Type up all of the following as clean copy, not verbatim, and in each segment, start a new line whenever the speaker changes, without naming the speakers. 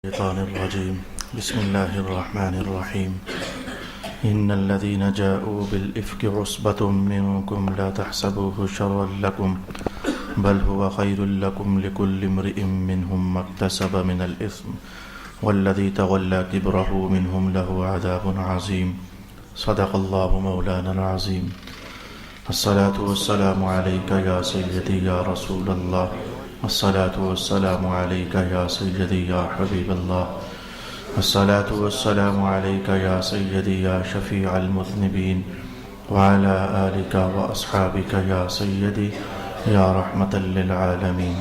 الشيطان الرجيم بسم الله الرحمن الرحيم إن الذين جاءوا بالإفك عصبة منكم لا تحسبوه شرا لكم بل هو خير لكم لكل امرئ منهم ما اكتسب من الإثم والذي تولى كبره منهم له عذاب عظيم صدق الله مولانا العظيم الصلاة والسلام عليك يا سيدي يا رسول الله الصلاة والسلام عليك يا سيدي يا حبيب الله الصلاة والسلام عليك يا سيدي يا شفيع المذنبين وعلى آلك وأصحابك يا سيدي يا رحمة للعالمين.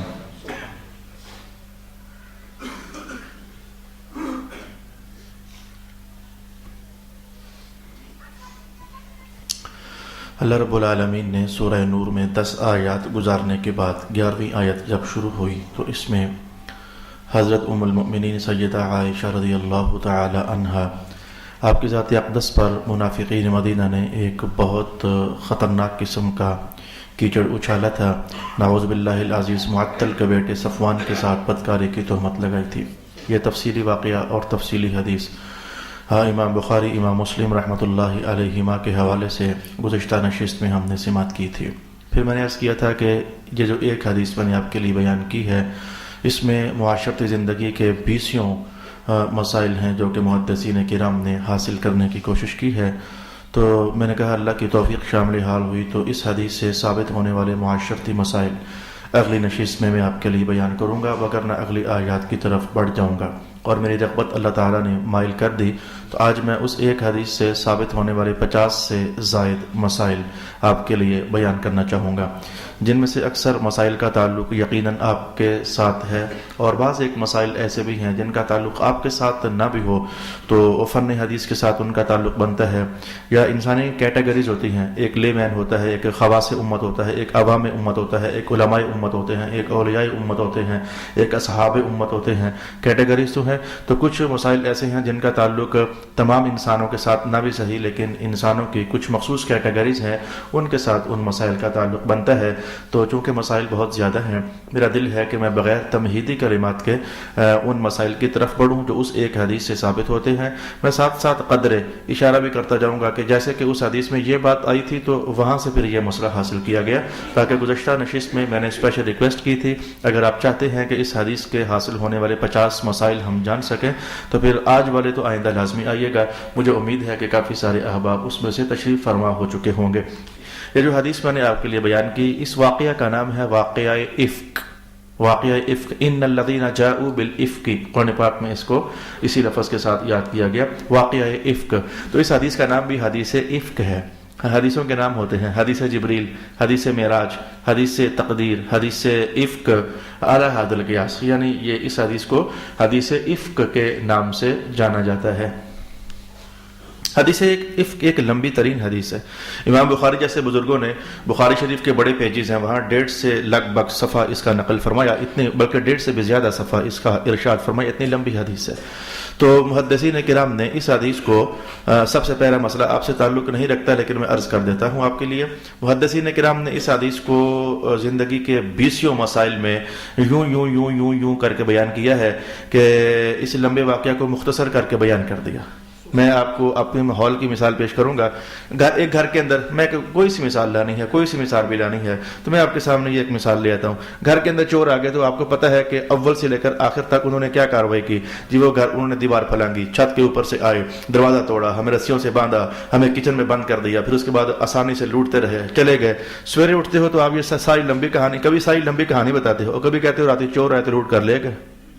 اللہ رب العالمین نے سورہ نور میں 10 آیات گزارنے کے بعد 11ویں آیت جب شروع ہوئی تو اس میں حضرت ام المؤمنین سیدہ عائشہ رضی اللہ تعالی عنہا آپ کی ذات اقدس پر منافقین مدینہ نے ایک بہت خطرناک قسم کا کیچڑ اچھالا تھا. نعوذ باللہ العزیز معطل کے بیٹے صفوان کے ساتھ بدکاری کی تہمت لگائی تھی. یہ تفصیلی واقعہ اور تفصیلی حدیث امام بخاری امام مسلم رحمۃ اللہ علیہما کے حوالے سے گزشتہ نشست میں ہم نے سماعت کی تھی. پھر میں نے عرض کیا تھا کہ یہ جو ایک حدیث میں نے آپ کے لیے بیان کی ہے اس میں معاشرتی زندگی کے 20 مسائل ہیں جو کہ محدثین کرام نے حاصل کرنے کی کوشش کی ہے. تو میں نے کہا اللہ کی توفیق شامل حال ہوئی تو اس حدیث سے ثابت ہونے والے معاشرتی مسائل اگلی نشست میں آپ کے لیے بیان کروں گا، وگرنہ اگلی آیات کی طرف بڑھ جاؤں گا. اور میری رغبت اللہ تعالیٰ نے مائل کر دی تو آج میں اس ایک حدیث سے ثابت ہونے والے 50 سے زائد مسائل آپ کے لیے بیان کرنا چاہوں گا، جن میں سے اکثر مسائل کا تعلق یقیناً آپ کے ساتھ ہے، اور بعض ایک مسائل ایسے بھی ہیں جن کا تعلق آپ کے ساتھ نہ بھی ہو تو فن حدیث کے ساتھ ان کا تعلق بنتا ہے. یا انسانی کیٹیگریز ہوتی ہیں، ایک لے مین ہوتا ہے، ایک خواص امت ہوتا ہے، ایک عوام امت ہوتا ہے، ایک علماء امت ہوتے ہیں، ایک اولیاء امت ہوتے ہیں، ایک اصحاب امت ہوتے ہیں. کیٹیگریز تو ہیں، تو کچھ مسائل ایسے ہیں جن کا تعلق تمام انسانوں کے ساتھ نہ بھی صحیح لیکن انسانوں کی کچھ مخصوص کیٹیگریز ہیں ان کے ساتھ ان مسائل کا تعلق بنتا ہے. تو چونکہ مسائل بہت زیادہ ہیں میرا دل ہے کہ میں بغیر تمہیدی کلمات کے ان مسائل کی طرف بڑھوں جو اس ایک حدیث سے ثابت ہوتے ہیں. میں ساتھ ساتھ قدرے اشارہ بھی کرتا جاؤں گا کہ جیسے کہ اس حدیث میں یہ بات آئی تھی تو وہاں سے پھر یہ مسئلہ حاصل کیا گیا، تاکہ گزشتہ نشست میں میں نے اسپیشل ریکویسٹ کی تھی اگر آپ چاہتے ہیں کہ اس حدیث کے حاصل ہونے والے 50 مسائل ہم جان سکیں تو پھر آج والے تو آئندہ لازمی آئیے گا. مجھے امید ہے کہ کافی سارے احباب اس میں سے تشریف فرما ہو چکے ہوں گے. یہ جو حدیث میں نے آپ کے لیے بیان کی اس واقعہ کا نام ہے واقعہ افک. واقعہ افک، ان الذین جاؤوا بالافک، قرآن پاک میں اس کو اسی لفظ کے ساتھ یاد کیا گیا، واقعہ افک. تو اس حدیث کا نام بھی حدیث افک ہے. حدیثوں کے نام ہوتے ہیں حدیث جبریل، حدیث معراج، حدیث تقدیر، حدیث افک اعلیٰ حد القیاس، یعنی یہ اس حدیث کو حدیث افک کے نام سے جانا جاتا ہے. حدیث افک ایک لمبی ترین حدیث ہے. امام بخاری جیسے بزرگوں نے بخاری شریف کے بڑے پیجز ہیں وہاں 1.5 سے لگ بھگ صفحہ اس کا نقل فرمایا، اتنے بلکہ 1.5 سے بھی زیادہ صفحہ اس کا ارشاد فرمایا، اتنی لمبی حدیث ہے. تو محدثین کرام نے اس حدیث کو سب سے پہلا مسئلہ آپ سے تعلق نہیں رکھتا لیکن میں عرض کر دیتا ہوں آپ کے لیے. محدثین کرام نے اس حدیث کو زندگی کے 20 مسائل میں یوں یوں یوں یوں یوں کر کے بیان کیا ہے کہ اس لمبے واقعہ کو مختصر کر کے بیان کر دیا. میں آپ کو اپنے ماحول کی مثال پیش کروں گا. ایک گھر کے اندر میں کوئی سی مثال لانی ہے، کوئی سی مثال بھی لانی ہے تو میں آپ کے سامنے یہ ایک مثال لے آتا ہوں. گھر کے اندر چور آ گئے تو آپ کو پتہ ہے کہ اول سے لے کر آخر تک انہوں نے کیا کارروائی کی. جی وہ گھر انہوں نے دیوار پھلانگی، چھت کے اوپر سے آئے، دروازہ توڑا، ہمیں رسیوں سے باندھا، ہمیں کچن میں بند کر دیا، پھر اس کے بعد آسانی سے لوٹتے رہے، چلے گئے. سویرے اٹھتے ہو تو آپ یہ ساری لمبی کہانی، کبھی ساری لمبی کہانی بتاتے ہو اور کبھی کہتے ہو راتی چور آئے تو لوٹ کر لے گئے.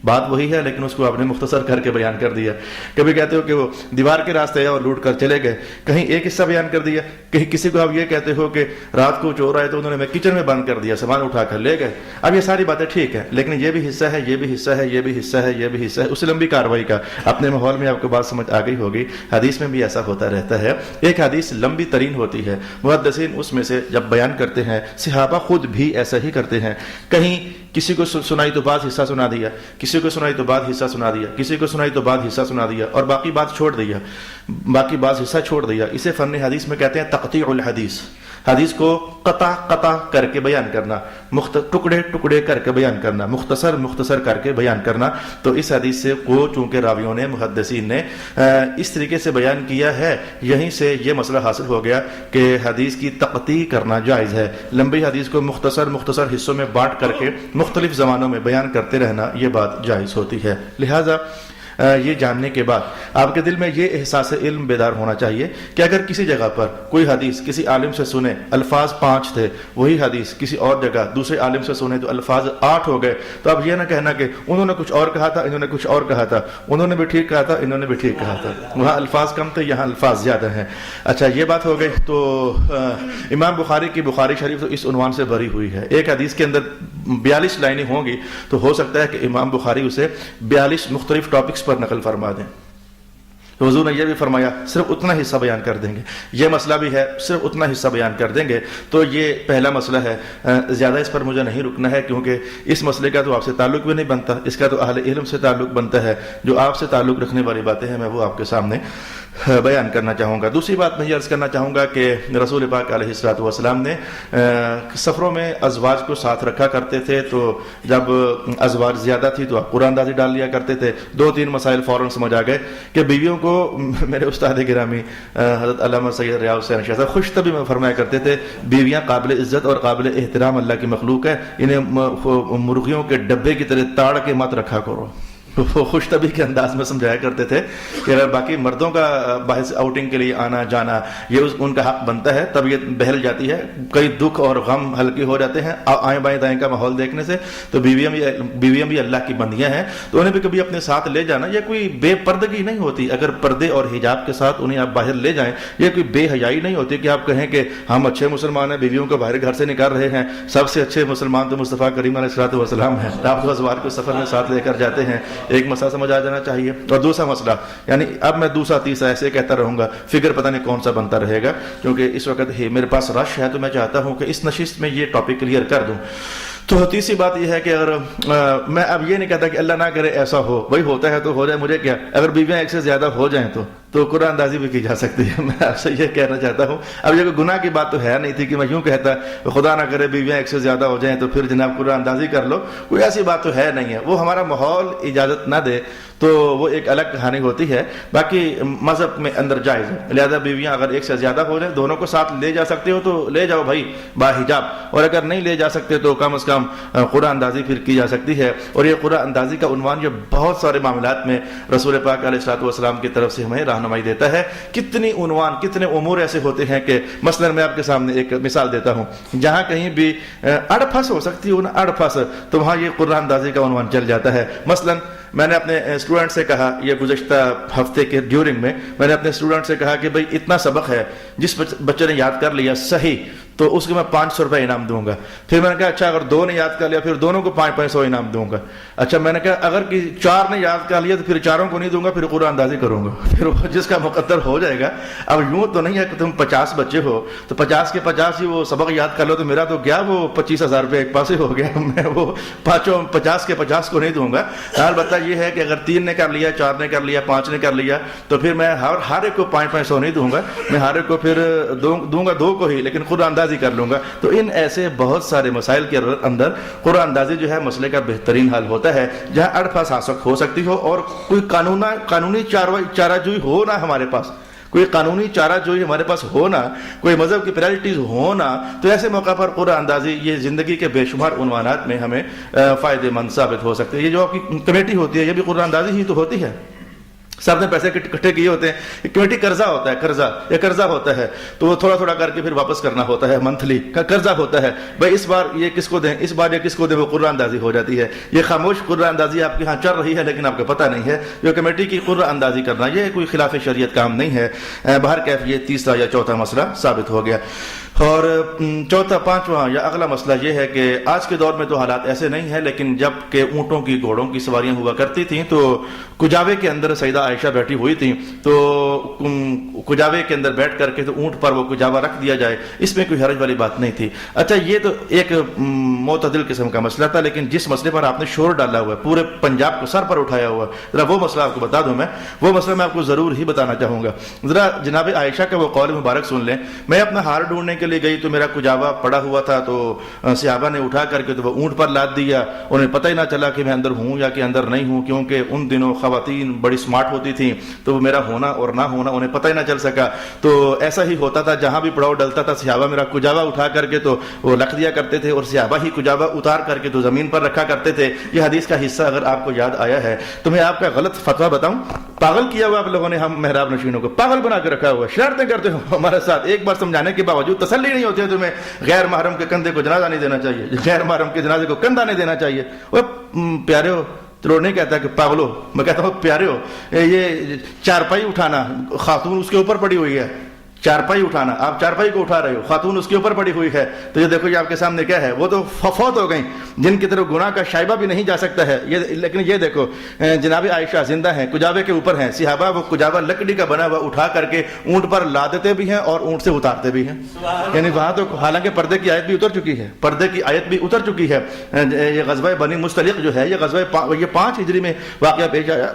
بات وہی ہے لیکن اس کو آپ نے مختصر کر کے بیان کر دیا. کبھی کہتے ہو کہ وہ دیوار کے راستے اور لوٹ کر چلے گئے، کہیں ایک حصہ بیان کر دیا. کہیں کسی کو آپ یہ کہتے ہو کہ رات کو چور آئے تو انہوں نے کچن میں بند کر دیا، سامان اٹھا کر لے گئے. اب یہ ساری باتیں ٹھیک ہیں لیکن یہ بھی حصہ ہے، یہ بھی حصہ ہے، یہ بھی حصہ ہے، یہ بھی حصہ ہے اس لمبی کارروائی کا. اپنے ماحول میں آپ کو بات سمجھ آ گئی ہوگی. حدیث میں بھی ایسا ہوتا رہتا ہے. ایک حدیث لمبی ترین ہوتی ہے، محدثین اس میں سے جب بیان کرتے ہیں، صحابہ خود بھی ایسا ہی کرتے ہیں. کہیں کسی کو سنائی تو بعد حصہ سنا دیا، کسی کو سنائی تو بعد حصہ سنا دیا، کسی کو سنائی تو بعد حصہ سنا دیا اور باقی بات چھوڑ دیا، باقی بعض حصہ چھوڑ دیا. اسے فن حدیث میں کہتے ہیں تقطیع الحدیث. حدیث کو قطع کر کے بیان کرنا، ٹکڑے ٹکڑے کر کے بیان کرنا، مختصر کر کے بیان کرنا. تو اس حدیث سے کو چونکہ راویوں نے محدثین نے اس طریقے سے بیان کیا ہے، یہیں سے یہ مسئلہ حاصل ہو گیا کہ حدیث کی تقطیع کرنا جائز ہے. لمبی حدیث کو مختصر حصوں میں بانٹ کر کے مختلف زمانوں میں بیان کرتے رہنا یہ بات جائز ہوتی ہے. لہذا یہ جاننے کے بعد آپ کے دل میں یہ احساس علم بیدار ہونا چاہیے کہ اگر کسی جگہ پر کوئی حدیث کسی عالم سے سنے الفاظ 5 تھے، وہی حدیث کسی اور جگہ دوسرے عالم سے سنے تو الفاظ 8 ہو گئے، تو اب یہ نہ کہنا کہ انہوں نے کچھ اور کہا تھا، انہوں نے کچھ اور کہا تھا، انہوں نے بھی ٹھیک کہا تھا، انہوں نے بھی ٹھیک کہا تھا، وہاں الفاظ کم تھے یہاں الفاظ زیادہ ہیں. اچھا یہ بات ہو گئی. تو امام بخاری کی بخاری شریف تو اس عنوان سے بھری ہوئی ہے. ایک حدیث کے اندر 42 لائنیں ہوں گی تو ہو سکتا ہے کہ امام بخاری اسے 42 مختلف ٹاپکس پر نقل فرما دیں. تو حضور نے یہ بھی فرمایا صرف اتنا حصہ بیان کر دیں گے. یہ مسئلہ بھی ہے صرف اتنا حصہ بیان کر دیں گے. تو یہ پہلا مسئلہ ہے. زیادہ اس پر مجھے نہیں رکنا ہے کیونکہ اس مسئلے کا تو آپ سے تعلق بھی نہیں بنتا، اس کا تو اہل علم سے تعلق بنتا ہے. جو آپ سے تعلق رکھنے والی باتیں ہیں میں وہ آپ کے سامنے بیان کرنا چاہوں گا. دوسری بات میں یہ عرض کرنا چاہوں گا کہ رسول پاک علیہ الصلوۃ والسلام نے سفروں میں ازواج کو ساتھ رکھا کرتے تھے. تو جب ازواج زیادہ تھی تو آپ قرآن اندازی ڈال لیا کرتے تھے. 2-3 مسائل فوراً سمجھ آ گئے کہ بیویوں کو میرے استاد گرامی حضرت علامہ سید ریاض حسین شاہ صاحب خوش طبی میں فرمایا کرتے تھے بیویاں قابل عزت اور قابل احترام اللہ کی مخلوق ہے، انہیں مرغیوں کے ڈبے کی طرح تاڑ کے مت رکھا کرو. وہ خوش طبی کے انداز میں سمجھایا کرتے تھے کہ اگر باقی مردوں کا باہر آؤٹنگ کے لیے آنا جانا یہ ان کا حق بنتا ہے، طبیعت بہل جاتی ہے، کئی دکھ اور غم ہلکے ہو جاتے ہیں آئیں بائیں دائیں کا ماحول دیکھنے سے. تو بیویاں بھی اللہ کی بندیاں ہیں تو انہیں بھی کبھی اپنے ساتھ لے جانا یہ کوئی بے پردگی نہیں ہوتی. اگر پردے اور حجاب کے ساتھ انہیں آپ باہر لے جائیں یہ کوئی بے حیائی نہیں ہوتی کہ آپ کہیں کہ ہم اچھے مسلمان ہیں، بیویوں کو باہر گھر سے نکال رہے ہیں. سب سے اچھے مسلمان تو مصطفیٰ کریم علیہ الصلوۃ والسلام ہیں. آپ تو ازواج کو سفر میں ساتھ لے کر جاتے ہیں. ایک مسئلہ سمجھ آ جانا چاہیے. اور دوسرا مسئلہ یعنی اب میں دوسرا تیسرا ایسے کہتا رہوں گا، فکر پتہ نہیں کون سا بنتا رہے گا کیونکہ اس وقت میرے پاس رش ہے تو میں چاہتا ہوں کہ اس نشست میں یہ ٹاپک کلیئر کر دوں. تو تیسری بات یہ ہے کہ اگر میں اب یہ نہیں کہتا کہ اللہ نہ کرے ایسا ہو، بھائی ہوتا ہے تو ہو جائے، مجھے کیا. اگر بیویاں ایک سے زیادہ ہو جائیں تو قرآن اندازی بھی کی جا سکتی ہے. میں آپ سے یہ کہنا چاہتا ہوں. اب یہ کوئی گناہ کی بات تو ہے نہیں تھی کہ میں یوں کہتا خدا نہ کرے بیویاں ایک سے زیادہ ہو جائیں تو پھر جناب قرآن اندازی کر لو. کوئی ایسی بات تو ہے نہیں ہے. وہ ہمارا ماحول اجازت نہ دے تو وہ ایک الگ کہانی ہوتی ہے. باقی مذہب میں اندر جائز ہے. لہذا بیویاں اگر ایک سے زیادہ ہو جائیں دونوں کو ساتھ لے جا سکتے ہو تو لے جاؤ بھائی با حجاب، اور اگر نہیں لے جا سکتے تو کم از کم قرآن اندازی پھر کی جا سکتی ہے. اور یہ قرآن اندازی کا عنوان یہ بہت سارے معاملات میں رسول پاک علیہ الصلوۃ والسلام کی طرف سے ہمیں رہنمائی دیتا ہے. کتنی عنوان کتنے امور ایسے ہوتے ہیں کہ مثلا میں آپ کے سامنے ایک مثال دیتا ہوں، جہاں کہیں بھی اڑ پھنس ہو سکتی ہو نا اڑ پھنس تو وہاں یہ قرآن اندازی کا عنوان چل جاتا ہے. مثلا میں نے اپنے اسٹوڈنٹ سے کہا، یہ گزشتہ ہفتے کے ڈیورنگ میں نے اپنے اسٹوڈنٹ سے کہا کہ بھئی اتنا سبق ہے، جس بچے نے یاد کر لیا صحیح تو اس کو میں 500 روپے انعام دوں گا. پھر میں نے کہا اچھا اگر 2 نے یاد کر لیا پھر دونوں کو 500 انعام دوں گا. اچھا میں نے کہا اگر 4 نے یاد کر لیا تو پھر 4 کو نہیں دوں گا، پھر قرآن اندازی کروں گا. پھر جس کا مقدر ہو جائے گا. اب یوں تو نہیں ہے کہ تم 50 بچے ہو تو 50 کے 50 ہی وہ سبق یاد کر لو تو میرا تو گیا وہ 25,000 روپے ایک پاسے ہو گیا. میں وہ 50 کے 50 کو نہیں دوں گا. البتہ یہ ہے کہ اگر 3 نے کر لیا، 4 نے کر لیا، 5 نے کر لیا تو پھر میں ہر ایک کو 500 نہیں دوں گا. میں ہر ایک کو پھر دوں گا 2 کو ہی، لیکن قرآن اندازی کر لوں گا. تو ان ایسے بہت سارے مسائل کے اندر قرآن اندازی جو ہے مسئلے کا بہترین حل ہوتا ہے، جہاں اڑ پھنس ہو سکتی ہو اور کوئی قانونی چارہ جوئی ہو نہ ہمارے پاس، کوئی قانونی چارہ جوئی ہمارے پاس ہونا، کوئی مذہب کی پرائرٹیز ہونا، تو ایسے موقع پر قرآن اندازی یہ زندگی کے بے شمار عنوانات میں ہمیں فائدہ مند ثابت ہو سکتے ہیں. یہ جو آپ کی کمیٹی ہوتی ہے یہ بھی قرآن اندازی ہی تو ہوتی ہے. سب نے پیسے اکٹھے کیے ہوتے ہیں. کمیٹی قرضہ ہوتا ہے، قرضہ ہوتا ہے تو وہ تھوڑا تھوڑا کر کے پھر واپس کرنا ہوتا ہے. منتھلی کا قرضہ ہوتا ہے. بھائی اس بار یہ کس کو دیں، اس بار یہ کس کو دیں، وہ قرآن اندازی ہو جاتی ہے. یہ خاموش قرآن اندازی آپ کے ہاں چل رہی ہے لیکن آپ کو پتہ نہیں ہے. جو کمیٹی کی قرآن اندازی کرنا یہ کوئی خلاف شریعت کام نہیں ہے. بہرکیف یہ تیسرا یا چوتھا مسئلہ ثابت ہو گیا. اور چوتھا پانچواں یا اگلا مسئلہ یہ ہے کہ آج کے دور میں تو حالات ایسے نہیں ہیں، لیکن جب کہ اونٹوں کی گھوڑوں کی سواریاں ہوا کرتی تھیں تو کجاوے کے اندر سیدہ عائشہ بیٹھی ہوئی تھیں تو کجاوے کے اندر بیٹھ کر کے تو اونٹ پر وہ کجاوا رکھ دیا جائے، اس میں کوئی حرج والی بات نہیں تھی. اچھا یہ تو ایک معتدل قسم کا مسئلہ تھا، لیکن جس مسئلے پر آپ نے شور ڈالا ہوا ہے، پورے پنجاب کو سر پر اٹھایا ہوا ہے، ذرا وہ مسئلہ آپ کو بتا دوں. وہ مسئلہ میں آپ کو ضرور ہی بتانا چاہوں گا. ذرا جناب عائشہ کا وہ قول مبارک سن لیں. میں اپنا ہار ڈھونڈنے کے لیے گئی تو میرا کجاوا پڑا ہوا تھا، تو صحابہ نے اٹھا کر کے تو وہ اونٹ پر لاد دیا، انہیں پتہ ہی نہ چلا کہ میں اندر ہوں یا کہ اندر نہیں ہوں، کیونکہ ان دنوں خواتین بڑی سمارٹ ہوتی تھیں، تو وہ میرا ہونا اور نہ ہونا انہیں پتہ ہی نہ چل سکا۔ تو ایسا ہی ہوتا تھا، جہاں بھی پڑاؤ ڈلتا تھا صحابہ میرا کجاوا اٹھا کر کے تو وہ رکھ دیا کرتے تھے، اور صحابہ ہی کجاوا اتار کر کے تو زمین پر رکھا کرتے تھے۔ یہ حدیث کا حصہ اگر آپ کو یاد آیا ہے تو میں آپ کا غلط فتویٰ بتاؤں، پاگل کیا ہوا آپ لوگوں نے ہم محراب نشینوں کو پاگل بنا کے رکھا ہوا ہے، شرارتیں کرتے ہو ہمارے ساتھ، ایک بار سمجھانے کے باوجود تسلی نہیں ہوتی ہے تمہیں۔ غیر محرم کے کندھے کو جنازہ نہیں دینا چاہیے، غیر محرم کے جنازے کو کندھا نہیں دینا چاہیے۔ وہ پیارے ہو، چلو نہیں کہتا کہ پاگل ہو، میں کہتا ہوں پیارے ہو، یہ چارپائی اٹھانا، خاتون اس کے اوپر پڑی ہوئی ہے، چارپائی اٹھانا، آپ چارپائی کو اٹھا رہے ہو، خاتون اس کے اوپر پڑی ہوئی ہے، تو یہ دیکھو یہ آپ کے سامنے کیا ہے، وہ تو فوت ہو گئیں جن کی طرف گناہ کا شائبہ بھی نہیں جا سکتا ہے، لیکن یہ دیکھو جناب عائشہ زندہ ہیں، کجاوے کے اوپر ہیں، صحابہ وہ کجاوا لکڑی کا بنا ہوا اٹھا کر کے اونٹ پر لادتے بھی ہیں اور اونٹ سے اتارتے بھی ہیں، یعنی وہاں تو حالانکہ پردے کی آیت بھی اتر چکی ہے، پردے کی آیت بھی اتر چکی ہے۔ یہ غزوہ بنی مستلق جو ہے، یہ غزوہ یہ 5 ہجری میں واقعہ پیش آیا،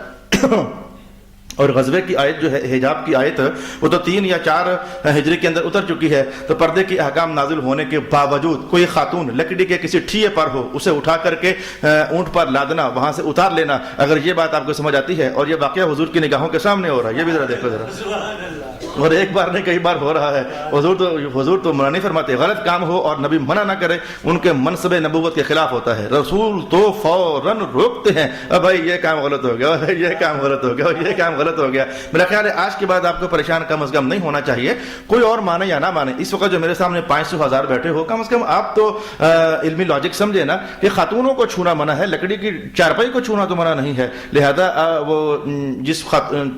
اور غزوے کی آیت جو ہے، حجاب کی آیت، وہ تو 3 یا 4 ہجری کے اندر اتر چکی ہے۔ تو پردے کے احکام نازل ہونے کے باوجود کوئی خاتون لکڑی کے کسی ٹھیے پر ہو، اسے اٹھا کر کے اونٹ پر لادنا، وہاں سے اتار لینا، اگر یہ بات آپ کو سمجھ آتی ہے، اور یہ واقعہ حضور کی نگاہوں کے سامنے ہو رہا ہے، یہ بھی ذرا دیکھو ذرا، اور ایک بار نہیں کئی بار ہو رہا ہے۔ حضور تو منع نہیں فرماتے، غلط کام ہو اور نبی منع نہ کرے ان کے منصب نبوت کے خلاف ہوتا ہے، رسول تو فوراً روکتے ہیں، اب بھائی یہ کام غلط ہو گیا، یہ کام غلط ہو گیا، یہ کام غلط ہو گیا۔ میرا خیال ہے آج کے بعد آپ کو پریشان کم از کم نہیں ہونا چاہیے، کوئی اور مانے یا نہ مانے، اس وقت جو میرے سامنے 500,000 بیٹھے ہو، کم از کم آپ تو علمی لاجک سمجھے نا کہ خاتونوں کو چھونا منع ہے، لکڑی کی چارپائی کو چھونا تو منع نہیں ہے، لہذا وہ جس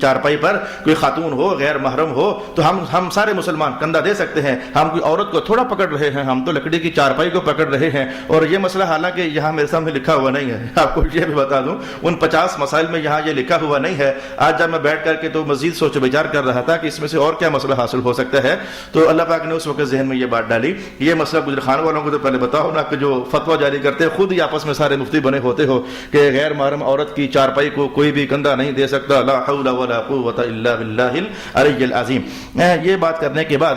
چارپائی پر کوئی خاتون ہو، غیر محرم ہو، تو ہم سارے مسلمان کندھا دے سکتے ہیں، ہم کوئی عورت کو تھوڑا پکڑ رہے ہیں، ہم تو لکڑی کی چارپائی کو پکڑ رہے ہیں۔ اور یہ مسئلہ حالانکہ یہاں میرے سامنے لکھا ہوا نہیں ہے، آپ کو یہ بھی بتا دوں ان 50 مسائل میں یہاں یہ لکھا ہوا نہیں ہے۔ آج جب میں بیٹھ کر کے تو مزید سوچ و بچار کر رہا تھا کہ اس میں سے اور کیا مسئلہ حاصل ہو سکتا ہے، تو اللہ پاک نے اس وقت ذہن میں یہ بات ڈالی، یہ مسئلہ گجرخان والوں کو تو پہلے بتاؤ نا، کہ جو فتویٰ جاری کرتے خود ہی آپس میں سارے مفتی بنے ہوتے ہو کہ غیر محرم عورت کی چارپائی کو کوئی بھی کندھا نہیں دے سکتا، لا حول ولا قوت الا باللہ العلی العظیم۔ یہ بات کرنے کے بعد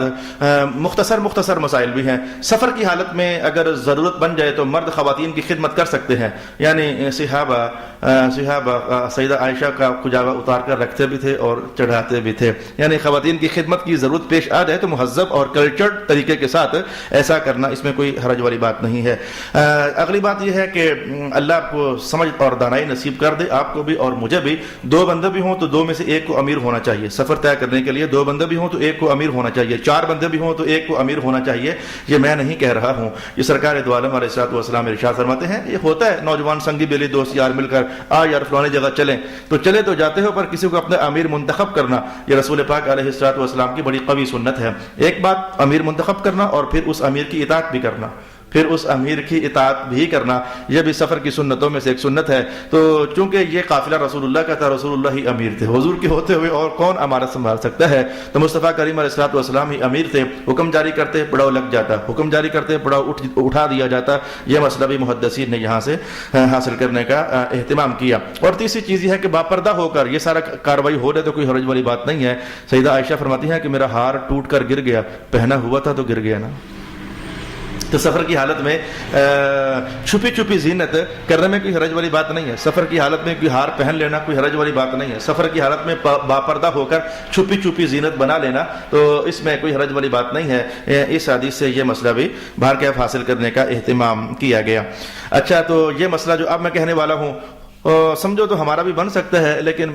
مختصر مسائل بھی ہیں۔ سفر کی حالت میں اگر ضرورت بن جائے تو مرد خواتین کی خدمت کر سکتے ہیں، یعنی صحابہ سیدہ عائشہ کا کجاوا اتار کر رکھتے بھی تھے اور چڑھاتے بھی تھے، یعنی خواتین کی خدمت کی ضرورت پیش آ جائے تو مہذب اور کلچرڈ طریقے کے ساتھ ایسا کرنا، اس میں کوئی حرج والی بات نہیں ہے۔ اگلی بات یہ ہے کہ اللہ آپ کو سمجھ اور دانائی نصیب کر دے، آپ کو بھی اور مجھے بھی۔ 2 بندے بھی ہوں تو 2 میں سے ایک کو امیر ہونا چاہیے، سفر طے کرنے کے لیے 2 بندے بھی ہوں تو ایک کو امیر ہونا چاہیے، 4 بندے بھی ہوں تو ایک کو امیر ہونا چاہیے۔ یہ میں نہیں کہہ رہا ہوں، یہ سرکار دو عالم علیہ الصلوۃ والسلام ارشاد فرماتے ہیں۔ یہ ہوتا ہے نوجوان سنگی بیلی دوست یار مل کر آ یار فلانی جگہ چلیں، تو چلے تو جاتے ہو، پر کسی کو اپنا امیر منتخب کرنا یہ رسول پاک علیہ الصلوۃ والسلام کی بڑی قوی سنت ہے۔ ایک بات امیر منتخب کرنا اور پھر اس امیر کی اطاعت بھی کرنا، پھر اس امیر کی اطاعت بھی کرنا، یہ بھی سفر کی سنتوں میں سے ایک سنت ہے۔ تو چونکہ یہ قافلہ رسول اللہ کا تھا، رسول اللہ ہی امیر تھے، حضور کے ہوتے ہوئے اور کون امارت سنبھال سکتا ہے، تو مصطفیٰ کریم علیہ الصلوۃ والسلام ہی امیر تھے۔ حکم جاری کرتے پڑاؤ لگ جاتا، حکم جاری کرتے پڑاؤ اٹھا دیا جاتا، یہ مسئلہ بھی محدثین نے یہاں سے حاصل کرنے کا اہتمام کیا۔ اور تیسری چیز یہ ہے کہ باپردہ ہو کر یہ سارا کاروائی ہو رہے تو کوئی حرج والی بات نہیں ہے۔ سیدہ عائشہ فرماتی ہیں کہ میرا ہار ٹوٹ کر گر گیا، پہنا ہوا تھا تو گر گیا نا۔ تو سفر کی حالت میں چھپی زینت کرنے میں کوئی حرج والی بات نہیں ہے، سفر کی حالت میں کوئی ہار پہن لینا کوئی حرج والی بات نہیں ہے، سفر کی حالت میں باپردہ ہو کر چھپی زینت بنا لینا تو اس میں کوئی حرج والی بات نہیں ہے۔ اس حدیث سے یہ مسئلہ بھی باہر کیف حاصل کرنے کا اہتمام کیا گیا۔ اچھا، تو یہ مسئلہ جو اب میں کہنے والا ہوں سمجھو تو ہمارا بھی بن سکتا ہے، لیکن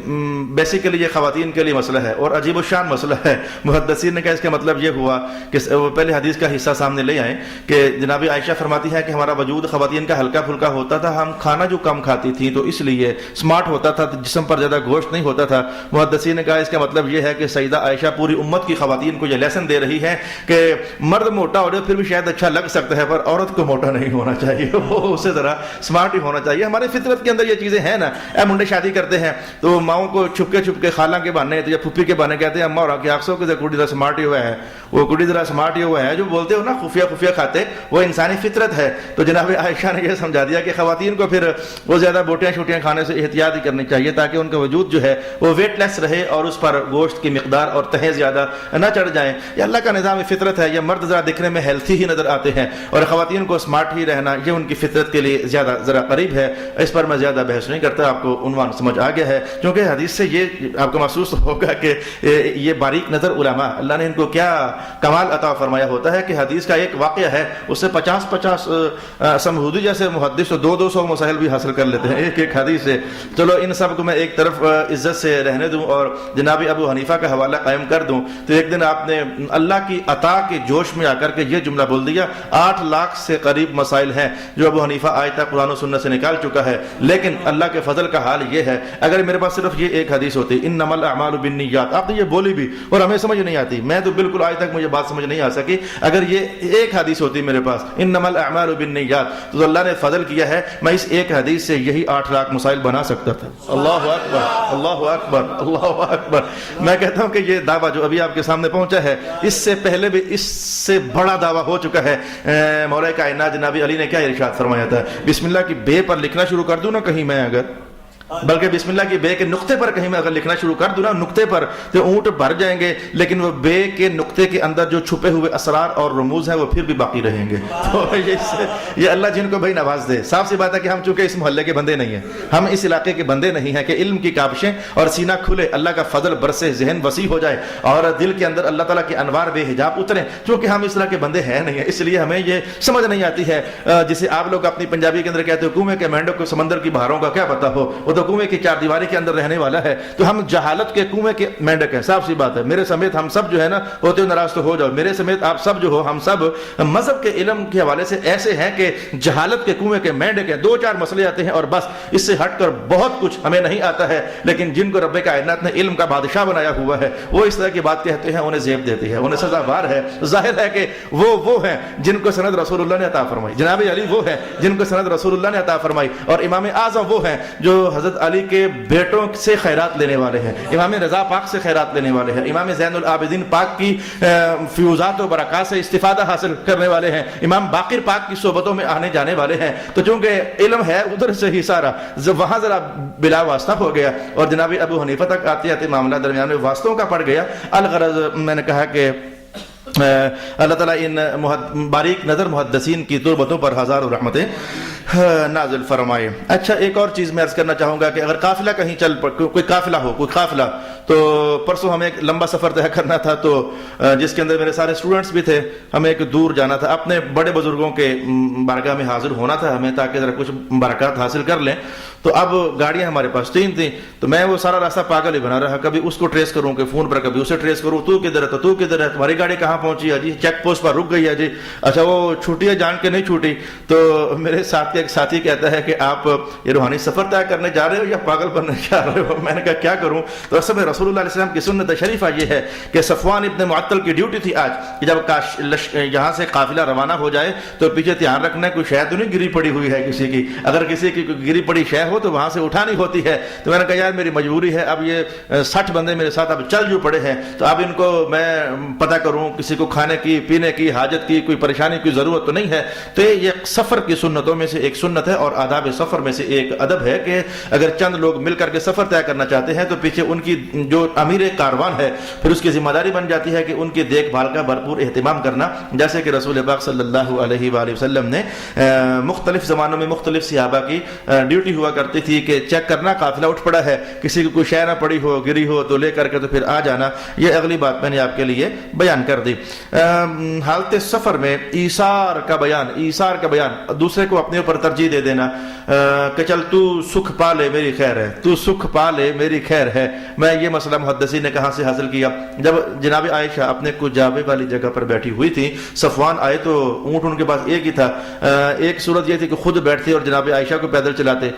بیسیکلی یہ خواتین کے لیے مسئلہ ہے اور عجیب الشان مسئلہ ہے۔ محدثین نے کہا اس کا مطلب یہ ہوا کہ وہ پہلے حدیث کا حصہ سامنے لے آئیں کہ جناب عائشہ فرماتی ہے کہ ہمارا وجود خواتین کا ہلکا پھلکا ہوتا تھا، ہم کھانا جو کم کھاتی تھیں تو اس لیے اسمارٹ ہوتا تھا، جسم پر زیادہ گوشت نہیں ہوتا تھا۔ محدثین نے کہا اس کا مطلب یہ ہے کہ سیدہ عائشہ پوری امت کی خواتین کو یہ لیسن دے رہی ہے کہ مرد موٹا ہو جائے پھر بھی شاید اچھا لگ سکتا ہے، پر عورت کو موٹا نہیں ہونا چاہیے، وہ اسے ذرا اسمارٹ ہی ہونا چاہیے۔ ہمارے فطرت کے اندر یہ چیزیں چیزیں ہیں نا. منڈے شادی کرتے ہیں تو ماؤں کو چھپ کے خالہ کے بہانے یا پھپھی کے بہانے کہتے ہیں اماں اور کہ آخسو کہ کڑی ذرا سمارٹ ہی ہوا ہے, وہ کڑی ذرا سمارٹ ہی ہوا ہے, جو بولتے ہو نا خفیہ کھاتے, وہ انسانی فطرت ہے. تو جناب عائشہ نے یہ سمجھا دیا کہ خواتین کو پھر وہ زیادہ بوٹیاں چھوٹیاں کھانے سے احتیاط ہی کرنی چاہیے تاکہ ان کا وجود جو ہے وہ ویٹ لیس رہے اور اس پر گوشت کی مقدار اور تہیں زیادہ نہ چڑھ جائیں. یہ اللہ کا نظام فطرت ہے. یہ مرد ذرا دکھنے میں ہیلتھی ہی نظر آتے ہیں اور خواتین کو اسمارٹ ہی رہنا یہ ان کی فطرت کے لیے زیادہ ذرا قریب ہے. اس پر میں زیادہ بحث نہیں کرتا, آپ کو عنوان سمجھ آ گیا ہے. کیونکہ حدیث سے یہ آپ کو محسوس ہوگا کہ یہ باریک نظر علماء, اللہ نے ان کو کیا کمال عطا فرمایا ہوتا ہے کہ حدیث کا ایک واقعہ ہے اس سے 50 سمہودی جیسے محدث تو 200 مسائل بھی حاصل کر لیتے ہیں ایک حدیث سے. چلو ان سب کو میں ایک طرف عزت سے رہنے دوں اور جناب ابو حنیفہ کا حوالہ قائم کر دوں. تو ایک دن آپ نے اللہ کی عطا کے جوش میں آ کر کے یہ جملہ بول دیا, 8 لاکھ سے قریب مسائل ہیں جو ابو حنیفہ آج تک قرآن و سنت سے نکال چکا ہے, لیکن اللہ کے فضل کا حال یہ ہے اگر میرے پاس صرف یہ ایک حدیث ہوتی انما الاعمال بالنیات, آپ نے یہ بولی بھی اور ہمیں سمجھ نہیں آتی, میں تو بالکل آج تک مجھے بات سمجھ نہیں آ سکی, اگر یہ ایک حدیث ہوتی میرے پاس انما الاعمال بالنیات, تو اللہ نے فضل کیا ہے میں اس ایک حدیث سے یہی 8 لاکھ مسائل بنا سکتا تھا. اللہ اکبر اللہ اکبر اللہ اکبر. میں کہتا ہوں کہ یہ دعویٰ جو ابھی آپ کے سامنے پہنچا ہے اس سے پہلے بھی اس سے بڑا دعویٰ ہو چکا ہے. مولا کائنات جناب علی نے کیا ارشاد فرمایا تھا, بسم اللہ کی بے پر لکھنا شروع کر دوں نا کہیں میں, اگر بلکہ بسم اللہ کی بے کے نقطے پر کہیں میں اگر لکھنا شروع کر دوں نا نقطے پر, تو اونٹ بھر جائیں گے لیکن وہ بے کے نقطے کے اندر جو چھپے ہوئے اسرار اور رموز ہیں وہ پھر بھی باقی رہیں گے. تو یہ اللہ جن کو بھائی نواز دے. صاف سی بات ہے کہ ہم چونکہ اس محلے کے بندے نہیں ہیں, ہم اس علاقے کے بندے نہیں ہیں کہ علم کی کابشیں اور سینہ کھلے, اللہ کا فضل برسے, ذہن وسیع ہو جائے اور دل کے اندر اللہ تعالیٰ کے انوار بے حجاب اتریں. چونکہ ہم اس طرح کے بندے ہیں نہیں ہیں, اس لیے ہمیں یہ سمجھ نہیں آتی ہے جسے آپ لوگ اپنی پنجابی کے اندر کہتے ہو کنویں کے مینڈک کو سمندر کی بہاروں کا کیا پتا ہو, وہ تو کنویں کی 4 دیواری کے اندر رہنے والا ہے. تو ہم جہالت کے کنویں کے مینڈک ہیں. صاف سی بات ہے, میرے سمیت ہم سب جو ہے نا ہوتے ہو ناراض تو ہو جاؤ, میرے سمیت آپ سب جو ہو, ہم سب مذہب کے علم کے حوالے سے ایسے ہیں کہ جہالت کے کنویں کے مینڈک ہیں. 2-4 مسئلے آتے ہیں اور بس, اس سے ہٹ کر بہت کچھ ہمیں نہیں آتا ہے. لیکن جن کو رب کائنات نے علم کا بادشاہ بنایا ہوا ہے وہ اس طرح کی بات کہتے ہیں, انہیں زیب دیتی ہے, انہیں سزاوار ہے. ظاہر ہے کہ وہ ہیں جن کو سند رسول اللہ نے عطا فرمائی, جناب علی وہ ہیں جن کو سند رسول اللہ نے عطا فرمائی, اور امام اعظم وہ ہیں جو حضرت علی کے بیٹوں سے خیرات لینے والے ہیں, امام رضا پاک سے خیرات لینے والے ہیں, امام زین العابدین پاک کی فیوزات و برکات سے استفادہ حاصل کرنے والے ہیں, امام باقر پاک کی صحبتوں میں آنے جانے والے ہیں. تو چونکہ علم ہے ادھر سے ہی سارا, وہاں ذرا بلا واسطہ ہو گیا اور جناب ابو حنیفہ تک آتے آتے معاملہ درمیان میں واسطوں کا پڑ گیا. الغرض میں نے کہا کہ اللہ تعالیٰ ان باریک نظر محدثین کی تربتوں پر ہزاروں رحمتیں نازل فرمائے. اچھا ایک اور چیز میں عرض کرنا چاہوں گا کہ اگر قافلہ کہیں کوئی قافلہ ہو, کوئی قافلہ, تو پرسوں ہمیں ایک لمبا سفر طے کرنا تھا, تو جس کے اندر میرے سارے اسٹوڈنٹس بھی تھے, ہمیں ایک دور جانا تھا, اپنے بڑے بزرگوں کے بارگاہ میں حاضر ہونا تھا ہمیں تاکہ ذرا کچھ برکات حاصل کر لیں. تو اب گاڑیاں ہمارے پاس 3 تھیں, تو میں وہ سارا راستہ پاگل ہی بنا رہا, کبھی اس کو ٹریس کروں کہ فون پر, کبھی اسے ٹریس کروں, تو کدھر ہے, تو کدھر ہے, تمہاری گاڑی کہاں پہنچی ہے جی, چیک پوسٹ پر رک گئی ہے جی, اچھا وہ چھوٹی ہے جان کے نہیں چھوٹی. تو میرے ساتھ کے ایک ساتھی کہتا ہے کہ آپ یہ روحانی سفر طے کرنے جا رہے ہو یا پاگل بننے جا رہے ہو. میں نے کہا کیا کروں, تو اصل میں رسول اللہ علیہ السلام کی سنت شریفہ یہ ہے کہ صفوان ابن معطل کی ڈیوٹی تھی آج کہ جب یہاں سے قافلہ روانہ ہو جائے تو پیچھے دھیان رکھنا کوئی شے تو نہیں گری پڑی ہوئی ہے کسی کی, اگر کسی کی گری پڑی شے ہو تو وہاں سے اٹھانی ہوتی ہے. تو میں نے کہا یار میری مجبوری ہے, اب یہ 60 بندے میرے ساتھ اب چل جو پڑے ہیں, تو اب ان کو میں پتہ کروں کسی کو کھانے کی پینے کی حاجت کی کوئی پریشانی کی ضرورت تو نہیں ہے. تو یہ سفر کی سنتوں میں سے ایک سنت ہے اور آداب سفر میں سے ایک ادب ہے کہ اگر چند لوگ مل کر کے سفر طے کرنا چاہتے ہیں تو پیچھے ان کی جو امیر کاروان ہے پھر اس کی ذمہ داری بن جاتی ہے کہ ان کی دیکھ بھال کا بھرپور اہتمام کرنا, جیسے کہ رسول پاک صلی اللہ علیہ وآلہ وسلم نے مختلف زمانوں میں مختلف صحابہ کی ڈیوٹی ہوا کرتی تھی کہ چیک کرنا قافلہ اٹھ پڑا ہے, کسی کو کوئی شے نہ پڑی ہو, گری ہو تو لے کر کے تو پھر آ جانا. یہ اگلی بات میں نے آپ کے لیے بیان کر دی. حالت سفر میں ایثار کا بیان, دوسرے کو اپنے اوپر ترجیح دے دینا کہ چل تو سکھ پا لے میری خیر ہے, تو سکھ پا لے میری خیر ہے. میں یہ مسئلہ محدثین نے کہاں سے حاصل کیا, جب جناب عائشہ اپنے کجابے والی جگہ پر بیٹھی ہوئی تھی, صفوان آئے تو اونٹ ان کے پاس ایک ہی تھا. ایک صورت یہ تھی کہ خود بیٹھتے اور جناب عائشہ کو پیدل چلاتے,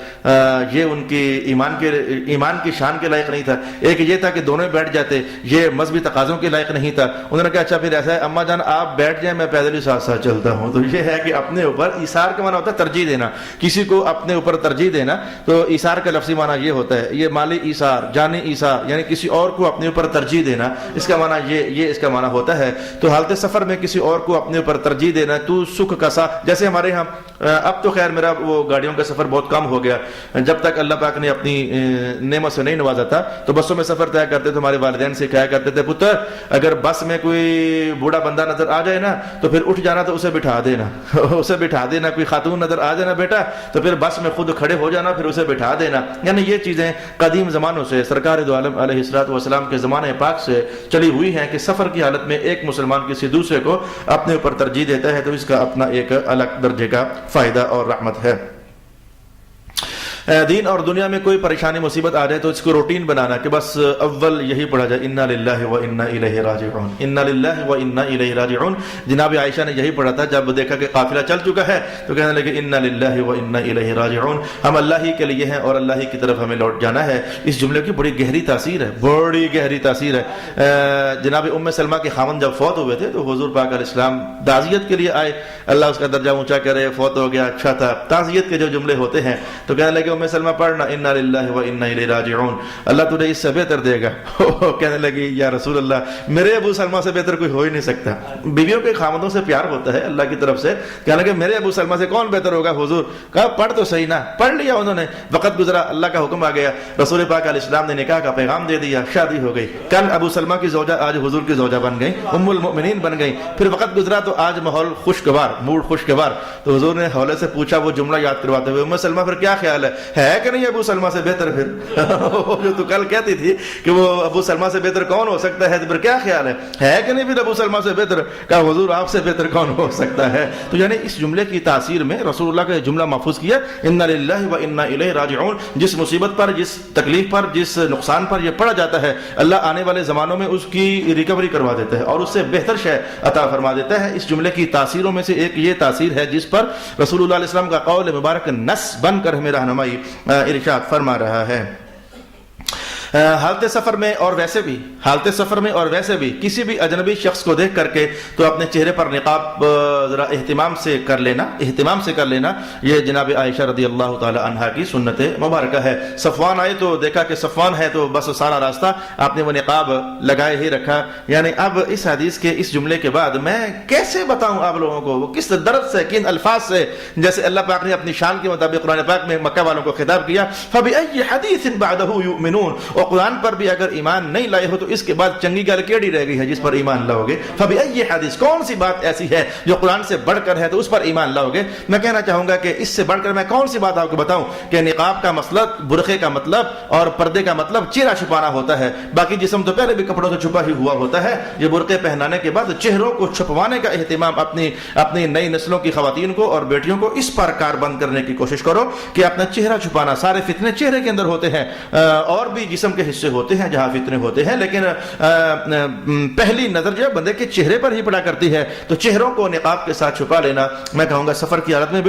یہ ان کی ایمان کی شان کے لائق نہیں تھا. ایک یہ تھا کہ دونوں بیٹھ جاتے, یہ مذہبی تقاضوں کے لائق نہیں تھا. انہوں نے کہا اچھا پھر ایسا ہے اماں جان آپ بیٹھ جائیں, میں پیدل ہی ساتھ ساتھ چلتا ہوں. تو یہ ہے کہ اپنے اوپر ایثار کا معنی ہوتا ہے ترجیح دینا، کسی کو اپنے اوپر ترجیح دینا، تو ایثار کا لفظی معنی یہ ہوتا ہے، یہ مالی ایثار، جانی ایثار، یعنی کسی اور کو اپنے اوپر ترجیح دینا، اس کا معنی یہ اس کا معنی ہوتا ہے۔ تو حالت سفر میں کسی اور کو اپنے اوپر ترجیح دینا، تو سکھ کا سا، جیسے ہمارے ہاں اب تو خیر میرا وہ گاڑیوں کا سفر بہت کم ہو گیا، جب تک اللہ پاک نے اپنی نعمت سے نہیں نوازا تھا تو بسوں میں سفر طے کرتے تھے، ہمارے والدین سے کہا کرتے تھے پتر اگر بس میں کوئی بوڑھا بندہ نظر آ جائے نا تو پھر اٹھ جانا، تو اسے بٹھا دینا اسے بٹھا دینا، کوئی خاتون نظر آ جائے نا بیٹا تو پھر بس میں خود کھڑے ہو جانا، پھر اسے بٹھا دینا۔ یعنی یہ چیزیں قدیم زمانوں سے سرکار دو عالم علیہ الصلوۃ والسلام کے زمانے پاک سے چلی ہوئی ہیں کہ سفر کی حالت میں ایک مسلمان کسی دوسرے کو اپنے اوپر ترجیح دیتا ہے، تو اس کا اپنا ایک الگ درجے کا فائدہ اور رحمت ہے۔ دین اور دنیا میں کوئی پریشانی مصیبت آ جائے تو اس کو روٹین بنانا کہ بس اول یہی پڑھا جائے انا للہ و انا الیہ راجعون، انا للہ و انا الیہ راجعون۔ جناب عائشہ نے یہی پڑھا تھا جب دیکھا کہ قافلہ چل چکا ہے تو کہنے لگے انا للہ و انا الیہ راجعون، ہم اللہ ہی کے لیے ہیں اور اللہ ہی کی طرف ہمیں لوٹ جانا ہے۔ اس جملے کی بڑی گہری تاثیر ہے، بڑی گہری تاثیر ہے۔ جناب ام سلمہ کے خاوند جب فوت ہوئے تھے تو حضور پاک علیہ السلام تعزیت کے لیے آئے، اللہ اس کا درجہ اونچا کرے، فوت ہو گیا اچھا تھا۔ تعزیت کے جو جملے ہوتے ہیں تو کہنے لگے ام سلمہ پڑھنا انا للہ و انا الیہ راجعون، اللہ تجھے اس سے بہتر دے گا۔ کہنے لگی یا رسول اللہ میرے ابو سلمہ سے بہتر کوئی ہو ہی نہیں سکتا۔ بیویوں کے خامدوں سے پیار ہوتا ہے اللہ کی طرف سے، کہنے لگے میرے ابو سلمہ سے کون بہتر ہوگا حضور؟ کہا پڑھ تو صحیح نا، پڑھ لیا انہوں نے، وقت گزرا، اللہ کا حکم آ گیا، رسول پاک علیہ السلام نے نکاح کا پیغام دے دیا، شادی ہو گئی، کل ابو سلمہ کی زوجہ آج حضور کی زوجہ بن گئی، ام المؤمنین بن گئی۔ پھر وقت گزرا تو آج ماحول خوشگوار، موڈ خوشگوار، تو حضور نے حولے سے پوچھا وہ جملہ یاد کرواتے ہوئے ام سلمہ پھر کیا خیال ہے کہ نہیں ابو سلمہ سے بہتر؟ پھر جو تو کل کہتی تھی کہ وہ ابو سلمہ سے بہتر کون ہو سکتا ہے، تو پھر کیا خیال ہے کہ نہیں پھر ابو سلمہ سے بہتر؟ کہا حضور آپ سے بہتر کون ہو سکتا ہے۔ تو یعنی اس جملے کی تاثیر میں رسول اللہ کا جملہ محفوظ کیا انا للہ و انا الیہ راجعون، جس مصیبت پر، جس تکلیف پر، جس نقصان پر یہ پڑا جاتا ہے اللہ آنے والے زمانوں میں اس کی ریکوری کروا دیتا ہے اور اس سے بہتر شے عطا فرما دیتا ہے۔ اس جملے کی تاثیروں میں سے ایک یہ تاثیر ہے جس پر رسول اللہ علیہ السلام کا قول مبارک نص بن کر ہمیں رہنمائی ارشاد فرما رہا ہے۔ حالت سفر میں اور ویسے بھی کسی بھی اجنبی شخص کو دیکھ کر کے تو اپنے چہرے پر نقاب ذرا اہتمام سے کر لینا، یہ جناب عائشہ رضی اللہ تعالی عنہا کی سنت مبارکہ ہے۔ صفوان آئے تو دیکھا کہ صفوان ہے تو بس سارا راستہ آپ نے وہ نقاب لگائے ہی رکھا۔ یعنی اب اس حدیث کے اس جملے کے بعد میں کیسے بتاؤں آپ لوگوں کو وہ کس درد سے، کن الفاظ سے، جیسے اللہ پاک نے اپنی شان کے مطابق قرآن پاک میں مکہ والوں کو خطاب کیا فَبِأَيِّ حَدِيثٍ بَعْدَهُ يُؤْمِنُونَ، اور قرآن پر بھی اگر ایمان نہیں لائے ہو تو اس کے بعد چنگی گل کیڑی رہ گئی ہے جس پر ایمان لاؤ گے۔ فبأي حدیث، کون سی بات ایسی ہے جو قرآن سے بڑھ کر ہے تو اس پر ایمان لاؤ گے۔ میں کہنا چاہوں گا کہ اس سے بڑھ کر میں کون سی بات آپ کو بتاؤں کہ نقاب کا مطلب، برقعے کا مطلب اور پردے کا مطلب چہرہ چھپانا ہوتا ہے، باقی جسم تو پہلے بھی کپڑوں سے چھپا ہی ہوا ہوتا ہے۔ یہ برقعے پہنانے کے بعد چہروں کو چھپوانے کا اہتمام اپنی نئی نسلوں کی خواتین کو اور بیٹیوں کو اس پر کار بند کرنے کی کوشش کرو کہ اپنا چہرہ چھپانا، سارے فتنے چہرے کے اندر ہوتے ہیں، اور بھی جسم کے حصے ہوتے ہیں جہاں فتنے ہوتے ہیں، لیکن پہلی نظر جو بندے کے چہرے پر ہی پڑا کرتی ہے، تو چہروں کو نقاب کے ساتھ چھپا لینا میں کہوں گا سفر کی حالت میں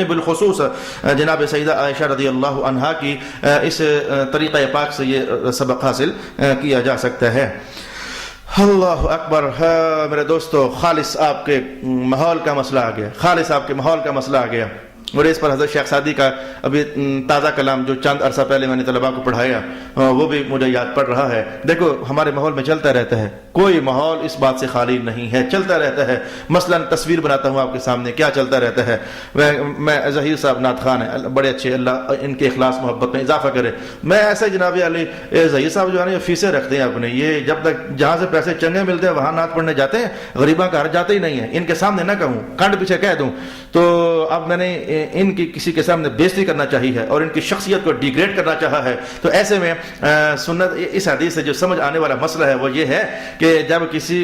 بالخصوص جناب سیدہ عائشہ رضی اللہ عنہا کی اس طریقہ پاک سے یہ سبق حاصل کیا جا سکتا ہے۔ اللہ اکبر۔ میرے دوستو، خالص آپ کے ماحول کا مسئلہ آ گیا، اور اس پر حضرت شیخ سعدی کا ابھی تازہ کلام جو چند عرصہ پہلے میں نے طلباء کو پڑھایا وہ بھی مجھے یاد پڑ رہا ہے۔ دیکھو ہمارے ماحول میں چلتا رہتا ہے، کوئی ماحول اس بات سے خالی نہیں ہے، چلتا رہتا ہے۔ مثلا تصویر بناتا ہوں آپ کے سامنے، کیا چلتا رہتا ہے؟ میں ظہیر صاحب نعت خوان ہیں، بڑے اچھے، اللہ ان کے اخلاص محبت میں اضافہ کرے۔ میں ایسے جناب علی ظہیر صاحب جو ہے نا فیسیں رکھتے ہیں اپنے، یہ جب تک جہاں سے پیسے چنگے ملتے ہیں وہاں نعت پڑھنے جاتے ہیں، غریباں کا گھر جاتے ہی نہیں ہیں۔ ان کے سامنے نہ کہوں، کنڈ پیچھے کہہ دوں تو اب میں نے ان کی کسی کے سامنے بےزتی کرنا چاہی ہے اور ان کی شخصیت کو ڈیگریڈ کرنا چاہا ہے، تو ایسے میں سنت اس حدیث سے جو سمجھ آنے والا مسئلہ ہے وہ یہ ہے کہ جب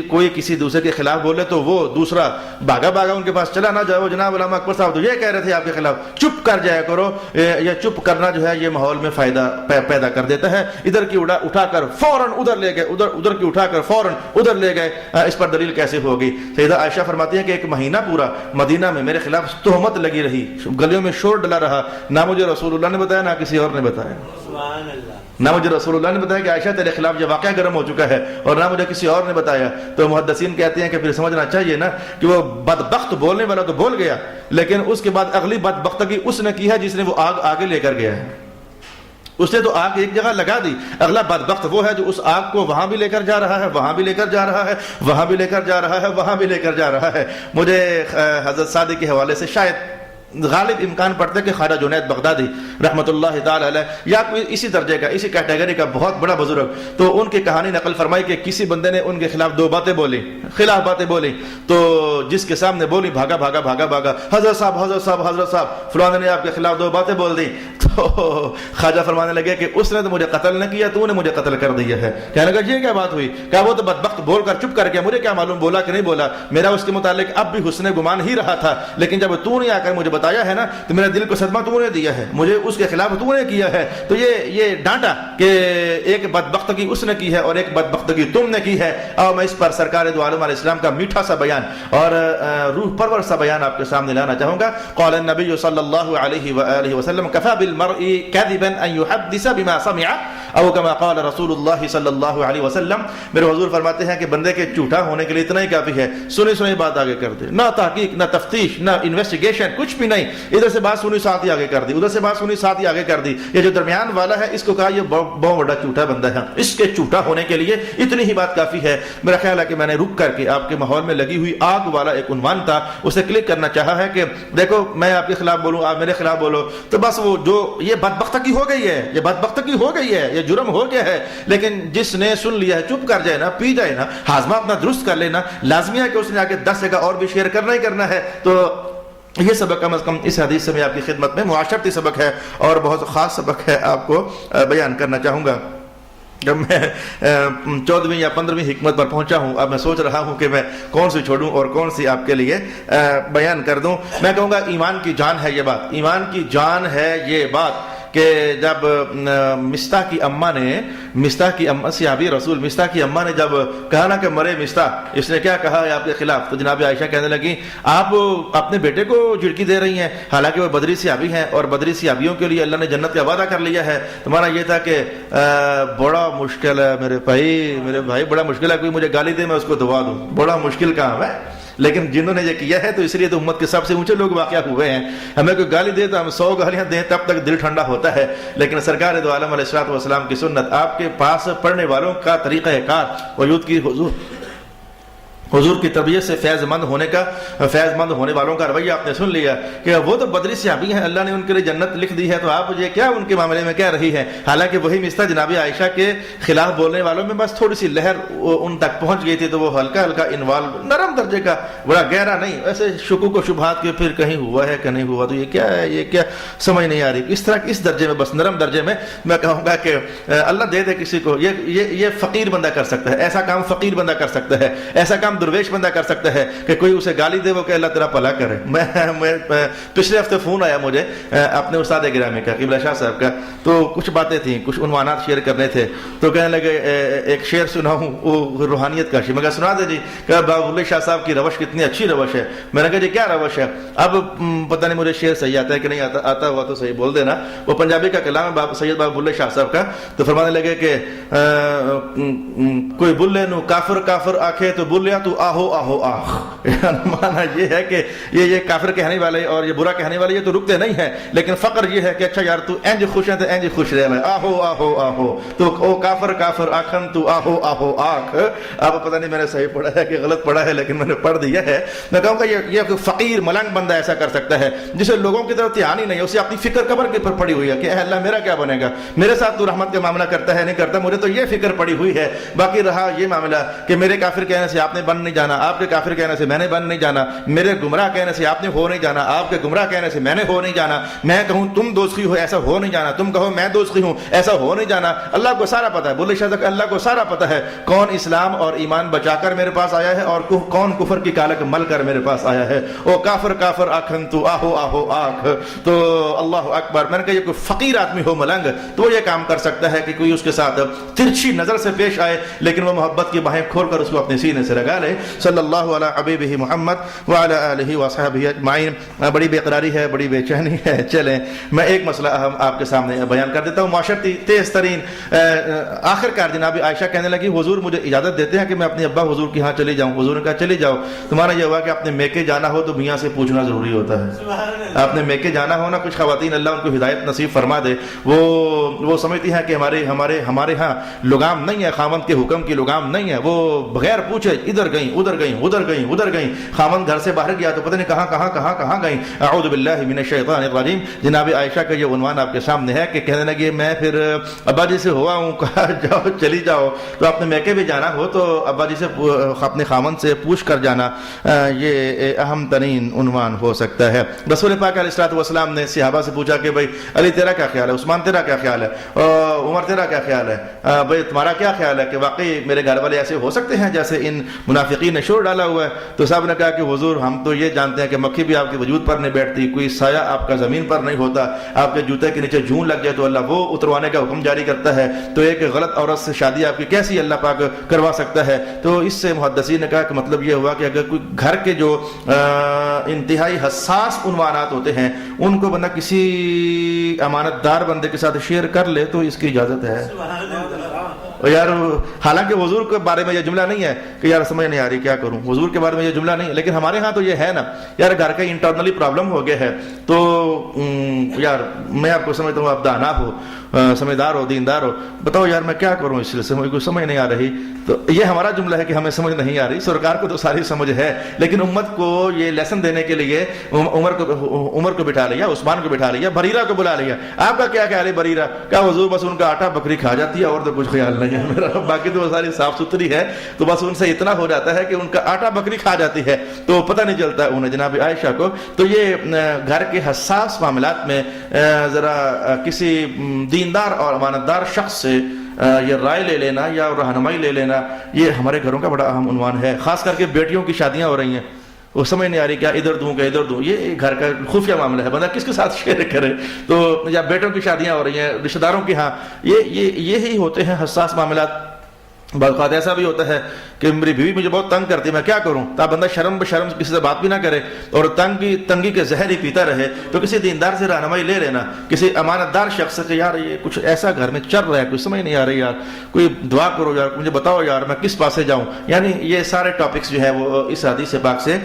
کوئی کسی دوسرے کے خلاف بولے تو وہ دوسرا بھاگا ان کے پاس چلا نہ جاؤ، جناب علامہ اکبر صاحب تو یہ کہہ رہے تھے آپ کے خلاف، چپ کر جایا کرو۔ یہ چپ کرنا جو ہے یہ ماحول میں فائدہ پیدا کر دیتا ہے۔ ادھر کی اٹھا کر فوراً ادھر لے گئے، ادھر کی اٹھا کر فوراً ادھر لے گئے، اس پر دلیل کیسے ہوگی؟ سیدہ عائشہ فرماتی ہے کہ ایک مہینہ پورا مدینہ میں میرے خلاف تہمت لگی رہی، گلیوں میں شور ڈلا رہا، نہ مجھے رسول اللہ نے بتایا نہ کسی اور نے بتایا۔ سبحان اللہ۔ نہ مجھے رسول اللہ نے بتایا کہ عائشہ تیرے خلاف یہ واقعہ گرم ہو چکا ہے، اور نہ مجھے کسی اور نے بتایا. تو محدثین کہتے ہیں کہ پھر سمجھنا چاہیے نا کہ وہ بدبخت بولنے والا تو بول گیا، لیکن اس کے بعد اگلی بدبختگی اس نے کی ہے جس نے وہ آگ آگے لے کر گیا ہے. اس نے تو آگ ایک جگہ لگا دی، اگلا بدبخت وہ ہے جو اس آگ کو وہاں بھی لے کر جا رہا ہے، وہاں بھی لے کر جا رہا ہے، وہاں بھی لے کر جا رہا ہے، وہاں بھی لے کر جا رہا ہے. مجھے حضرت صادق کے حوالے سے شاید غالب امکان پڑتا ہے کہ خواجہ جنید بغدادی رحمۃ اللہ تعالی علیہ یا کوئی اسی درجے کا، اسی کیٹیگری کا بہت بڑا بزرگ، تو ان کی کہانی نقل فرمائی کہ کسی بندے نے ان کے خلاف دو باتیں بولی، خلاف باتیں بولی، تو جس کے سامنے بولی بھاگا بھاگا بھاگا بھاگا، حضرت صاحب حضرت صاحب حضرت صاحب فلاں نے آپ کے خلاف دو باتیں بول دی. تو خواجہ فرمانے لگے کہ اس نے تو مجھے قتل نہ کیا، تو نے مجھے قتل کر دیا ہے. کہنے لگا یہ کیا بات ہوئی؟ کہا وہ تو بدبخت بول کر چپ کر گیا، مجھے کیا معلوم بولا کہ نہیں بولا، میرا اس کے متعلق اب بھی حسن گمان ہی رہا تھا، لیکن جب تو نے آ کر مجھے بتایا ہے نا تو میرے دل کو صدمہ تو نے دیا ہے، مجھے اس کے خلاف تو نے کیا ہے. تو یہ ڈانٹا کہ ایک بدبختگی اس نے کی ہے اور ایک بدبختگی تم نے کی ہے. اور میں اس پر سرکار دو عالم علیہ السلام کا میٹھا سا بیان اور روح پرور سا بیان آپ کے سامنے لانا چاہوں گا. قال النبی صلی اللہ علیہ وآلہ وسلم کفى بالمرء كذبا ان يحدث بما سمع او كما قال رسول اللہ صلی اللہ علیہ وسلم. میرے حضور فرماتے ہیں کہ بندے کے جھوٹا ہونے کے لیے اتنا ہی کافی ہے، سنی سنی بات آگے کر دے، نہ تحقیق نہ تفتیش نہ انویسٹیگیشن، کچھ بھی نہیں، ادھر سے بات سنی ساتھ ہی آگے کر دی، ادھر سے بات سنی ساتھ ہی آگے کر دی. یہ جو درمیان والا ہے اس کو کہا یہ بہت بڑا جھوٹا بندہ ہے، اس کے جھوٹا ہونے کے لیے اتنی ہی بات کافی ہے. میرا خیال ہے کہ میں نے رک کر کے آپ کے ماحول میں لگی ہوئی آگ والا ایک عنوان تھا اسے کلک کرنا چاہا ہے کہ دیکھو میں آپ کے خلاف بولوں، آپ میرے خلاف بولو، تو بس وہ جو یہ بدبختگی ہو گئی ہے، یہ بدبختگی ہو گئی ہے، یہ جرم ہو گیا ہے. لیکن جس نے سن لیا ہے چپ کر جائے نا، پی جائے نا، ہاضمہ اپنا درست کر لینا، لازمی ہے کہ اس نے آگے 10 جگہ اور بھی شیئر کرنا ہی کرنا ہے. تو یہ سبق کم از کم اس حدیث سے میں آپ کی خدمت میں معاشرتی سبق ہے اور بہت خاص سبق ہے، آپ کو بیان کرنا چاہوں گا. جب میں 14ویں یا 15ویں حکمت پر پہنچا ہوں، اب میں سوچ رہا ہوں کہ میں کون سی چھوڑوں اور کون سی آپ کے لیے بیان کر دوں. میں کہوں گا ایمان کی جان ہے یہ بات، ایمان کی جان ہے یہ بات کہ جب مستح کی اماں نے، مستح کی اماں صحابی رسول مستح کی اماں نے جب کہا نا کہ مرے مستح، اس نے کیا کہا ہے آپ کے خلاف، تو جناب عائشہ کہنے لگی آپ اپنے بیٹے کو جھڑکی دے رہی ہیں، حالانکہ وہ بدری صحابی ہیں اور بدری صحابیوں کے لیے اللہ نے جنت کا وعدہ کر لیا ہے. تمہارا یہ تھا کہ بڑا مشکل ہے میرے بھائی بڑا مشکل ہے، کوئی مجھے گالی دے میں اس کو دبا دوں، بڑا مشکل کام ہے. لیکن جنہوں نے یہ کیا ہے تو اس لیے تو امت کے سب سے اونچے لوگ واقع ہوئے ہیں. ہمیں کوئی گالی دے تو ہم 100 گالیاں دیں تب تک دل ٹھنڈا ہوتا ہے، لیکن سرکار دو عالم علیہ الصلوۃ والسلام کی سنت، آپ کے پاس پڑھنے والوں کا طریقہ کار، وجود کی حضور کی تربیت سے فیض مند ہونے والوں کا رویہ آپ نے سن لیا کہ وہ تو بدری صحابی ہیں، اللہ نے ان کے لیے جنت لکھ دی ہے، تو آپ یہ کیا ان کے معاملے میں کہہ رہی ہیں. حالانکہ وہی مستح جناب عائشہ کے خلاف بولنے والوں میں بس تھوڑی سی لہر ان تک پہنچ گئی تھی، تو وہ ہلکا ہلکا انوالو، نرم درجے کا، بڑا گہرا نہیں، ایسے شکوک و شبہات کے پھر کہیں ہوا ہے کہ نہیں ہوا، تو یہ کیا ہے، یہ کیا سمجھ نہیں آ رہی. اس طرح اس درجے میں، بس نرم درجے میں میں کہوں گا کہ اللہ دے دے کسی کو، یہ فقیر بندہ کر سکتا ہے، ایسا کام فقیر بندہ کر سکتا ہے، ایسا کام درویش بندہ کر سکتا ہے کہ کوئی اسے گالی دے وہ کہ اللہ تیرا بھلا کرے. میں پچھلے ہفتے فون آیا مجھے اپنے استاد گرامی کا، قبلہ شاہ صاحب کا، تو کچھ باتیں تھیں، کچھ عنوانات شیئر کرنے تھے، تو کہنے لگے ایک شعر سناؤں، وہ روحانیت کا شعر. میں کہا سنا دے جی. کہ بابا بلے شاہ صاحب کی روش کتنی اچھی روش ہے. میں نے کہا جی کیا روش ہے؟ اب پتہ نہیں مجھے شعر صحیح آتا ہے کہ نہیں آتا ہوا تو صحیح بول دینا. وہ پنجابی کا کلام ہے سید بابا بلے شاہ صاحب کا. تو فرمانے لگے کہ کوئی بلے نو کافر کافر آکھے تو بلیا تو آہو آہو آخ. مانا یہ ہے کہ یہ کافر کہنے والے اور یہ برا کہنے والے یہ تو رکتے نہیں ہیں، لیکن فقر یہ ہے کہ اچھا یار تو انج خوش ہے تو انج خوش رہ میں، آہو آہو آہو، تو او کافر کافر آکھن تو آہو آہو آخ. اب پتہ نہیں میں نے صحیح پڑھا ہے کہ غلط پڑھا ہے، لیکن میں نے پڑھ دیا ہے. میں کہوں گا یہ فقیر ملنگ بندہ ایسا کر سکتا ہے جسے لوگوں کی طرف دھیان ہی نہیں ہے، اسے اپنی فکر قبر کے پر پڑی ہوئی ہے کہ اے اللہ میرا کیا بنے گا، میرے ساتھ تو رحمت کا معاملہ کرتا ہے نہیں کرتا، مجھے تو یہ فکر پڑی ہوئی ہے. باقی رہا یہ معاملہ کہ میرے کافر کہنے سے آپ نے بن نہیں جانا، آپ کے کافر کہنے سے میں نے بن نہیں جانا، میرے گمراہ کہنے سے آپ نے ہو نہیں جانا، آپ کے گمراہ کہنے سے میں نے ہو نہیں جانا، میں کہوں تم دوزخی ہو ایسا ہو نہیں جانا، تم کہو میں دوزخی ہوں ایسا ہو نہیں جانا. اللہ کو سارا پتہ ہے، بولے شاہ اللہ کو سارا پتہ ہے کون اسلام اور ایمان بچا کر میرے پاس آیا ہے اور کون کفر کی کالک مل کر میرے پاس آیا ہے. او کافر کافر آکھن تو آہو آہو آکھ. تو اللہ اکبر. میں نے کہا یہ کوئی فقیر آدمی ہو ملنگ تو وہ یہ کام کر سکتا ہے کہ کوئی اس کے ساتھ ترچھی نظر سے پیش آئے لیکن وہ محبت کی باہیں کھول کر اس کو اپنے سینے سے لگا لے. علیہ صلی اللہ علی حبیبہ محمد وعلی آلہ وصحبہ اجمعین۔ بڑی بے قراری ہے، بڑی بے چینی ہے۔ چلیں میں ایک مسئلہ اہم آپ کے سامنے بیان کر دیتا ہوں، معاشرتی تیز ترین۔ آخر کار جناب عائشہ کہنے لگی حضور مجھے اجازت دیتے ہیں کہ میں اپنے ابا حضور کے ہاں چلی جاؤں؟ حضور نے کہا چلی جاؤ، تمہارا یہ ہوا کہ اپنے میکے جانا ہو تو میاں سے پوچھنا ضروری ہوتا ہے۔ آپ نے میکے جانا ہو نا، کچھ خواتین اللہ ان کو ہدایت نصیب فرما دے، وہ سمجھتی ہیں کہ ہمارے ہاں لگام نہیں ہے، خاوند کے حکم کی لگام نہیں ہے، وہ بغیر پوچھے ادھر گئیں ادھر گئیں، خاوند گھر سے باہر گیا تو پتہ نہیں کہاں گئیں۔ اعوذ باللہ من الشیطان الرجیم۔ جناب عائشہ کا یہ عنوان آپ کے سامنے ہے کہ کہنے لگے میں پھر ابا جی سے ہوا ہوں، کہا جاؤ چلی جاؤ، تو اپنے میکے بھی جانا ہو تو ابا جی سے اپنے خاوند سے پوچھ کر جانا، یہ اہم ترین عنوان ہو سکتا ہے۔ رسول پاک علیہ الصلوۃ والسلام نے صحابہ سے پوچھا کہ بھائی علی تیرا کیا خیال ہے، عثمان تیرا کیا خیال ہے، عمر تیرا کیا خیال ہے، بھائی تمہارا کیا خیال ہے کہ واقعی میرے گھر والے ایسے ہو سکتے ہیں جیسے ان منافقین نے شور ڈالا ہوا ہے؟ تو صاحب نے کہا کہ حضور ہم تو یہ جانتے ہیں کہ مکھی بھی آپ کے وجود پر نہیں بیٹھتی، کوئی سایہ آپ کا زمین پر نہیں ہوتا، آپ کے جوتے کے نیچے جون لگ جائے تو اللہ وہ اتروانے کا حکم جاری کرتا ہے، تو ایک غلط عورت سے شادی آپ کی کیسی اللہ پاک کروا سکتا ہے؟ تو اس سے محدثین نے کہا کہ مطلب یہ ہوا کہ اگر کوئی گھر کے جو انتہائی حساس عنوانات ہوتے ہیں ان کو بندہ کسی امانت دار بندے کے ساتھ شیئر کر لے تو اس کی اجازت ہے۔ یار حالانکہ حضور کے بارے میں یہ جملہ نہیں ہے کہ یار سمجھ نہیں آ رہی کیا کروں، حضور کے بارے میں یہ جملہ نہیں ہے، لیکن ہمارے ہاں تو یہ ہے نا یار گھر کا انٹرنلی پرابلم ہو گیا ہے تو یار میں آپ کو سمجھتا ہوں آپ دانا ہو، سمجھدار ہو، دیندار ہو، بتاؤ یار میں کیا کروں، اس سلسلے میں کوئی سمجھ نہیں آ رہی۔ تو یہ ہمارا جملہ ہے کہ ہمیں سمجھ نہیں آ رہی، سرکار کو تو ساری سمجھ ہے، لیکن امت کو یہ لیسن دینے کے لیے عمر کو بٹھا لیا، عثمان کو بٹھا لیا، بریرہ کو بلا لیا۔ آپ کا کیا خیال ہے بریرہ کا؟ حضور بس ان کا آٹا بکری کھا جاتی ہے اور تو کچھ خیال نہیں ہے میرا، باقی تو وہ ساری صاف ستھری ہے، تو بس ان سے اتنا ہو جاتا ہے کہ ان کا آٹا بکری کھا جاتی ہے تو پتہ نہیں چلتا انہیں جناب عائشہ کو۔ تو یہ گھر کے حساس معاملات میں ذرا کسی دیندار اور امانتدار شخص سے یہ رائے لے لینا یا رہنمائی لے لینا، یہ ہمارے گھروں کا بڑا اہم عنوان ہے۔ خاص کر کے بیٹیوں کی شادیاں ہو رہی ہیں، وہ سمجھ نہیں آ رہی کیا ادھر دوں کیا ادھر دوں، یہ گھر کا خفیہ معاملہ ہے، بندہ کس کے ساتھ شیئر کرے؟ تو یا بیٹوں کی شادیاں ہو رہی ہیں رشتہ داروں کے ہاں، یہی ہوتے ہیں حساس معاملات۔ بعض اوقات ایسا بھی ہوتا ہے کہ میری بیوی مجھے بہت تنگ کرتی ہے، میں کیا کروں؟ تا بندہ شرم بشرم کسی سے بات بھی نہ کرے اور تنگی کے زہر ہی پیتا رہے، تو کسی دیندار سے رہنمائی لے لینا، کسی امانتدار شخص سے کہ یار یہ کچھ ایسا گھر میں چل رہا ہے، کچھ سمجھ نہیں آ رہی یار، کوئی دعا کرو یار، مجھے بتاؤ یار میں کس پاسے جاؤں۔ یعنی یہ سارے ٹاپکس جو ہے وہ اس حدیث پاک سے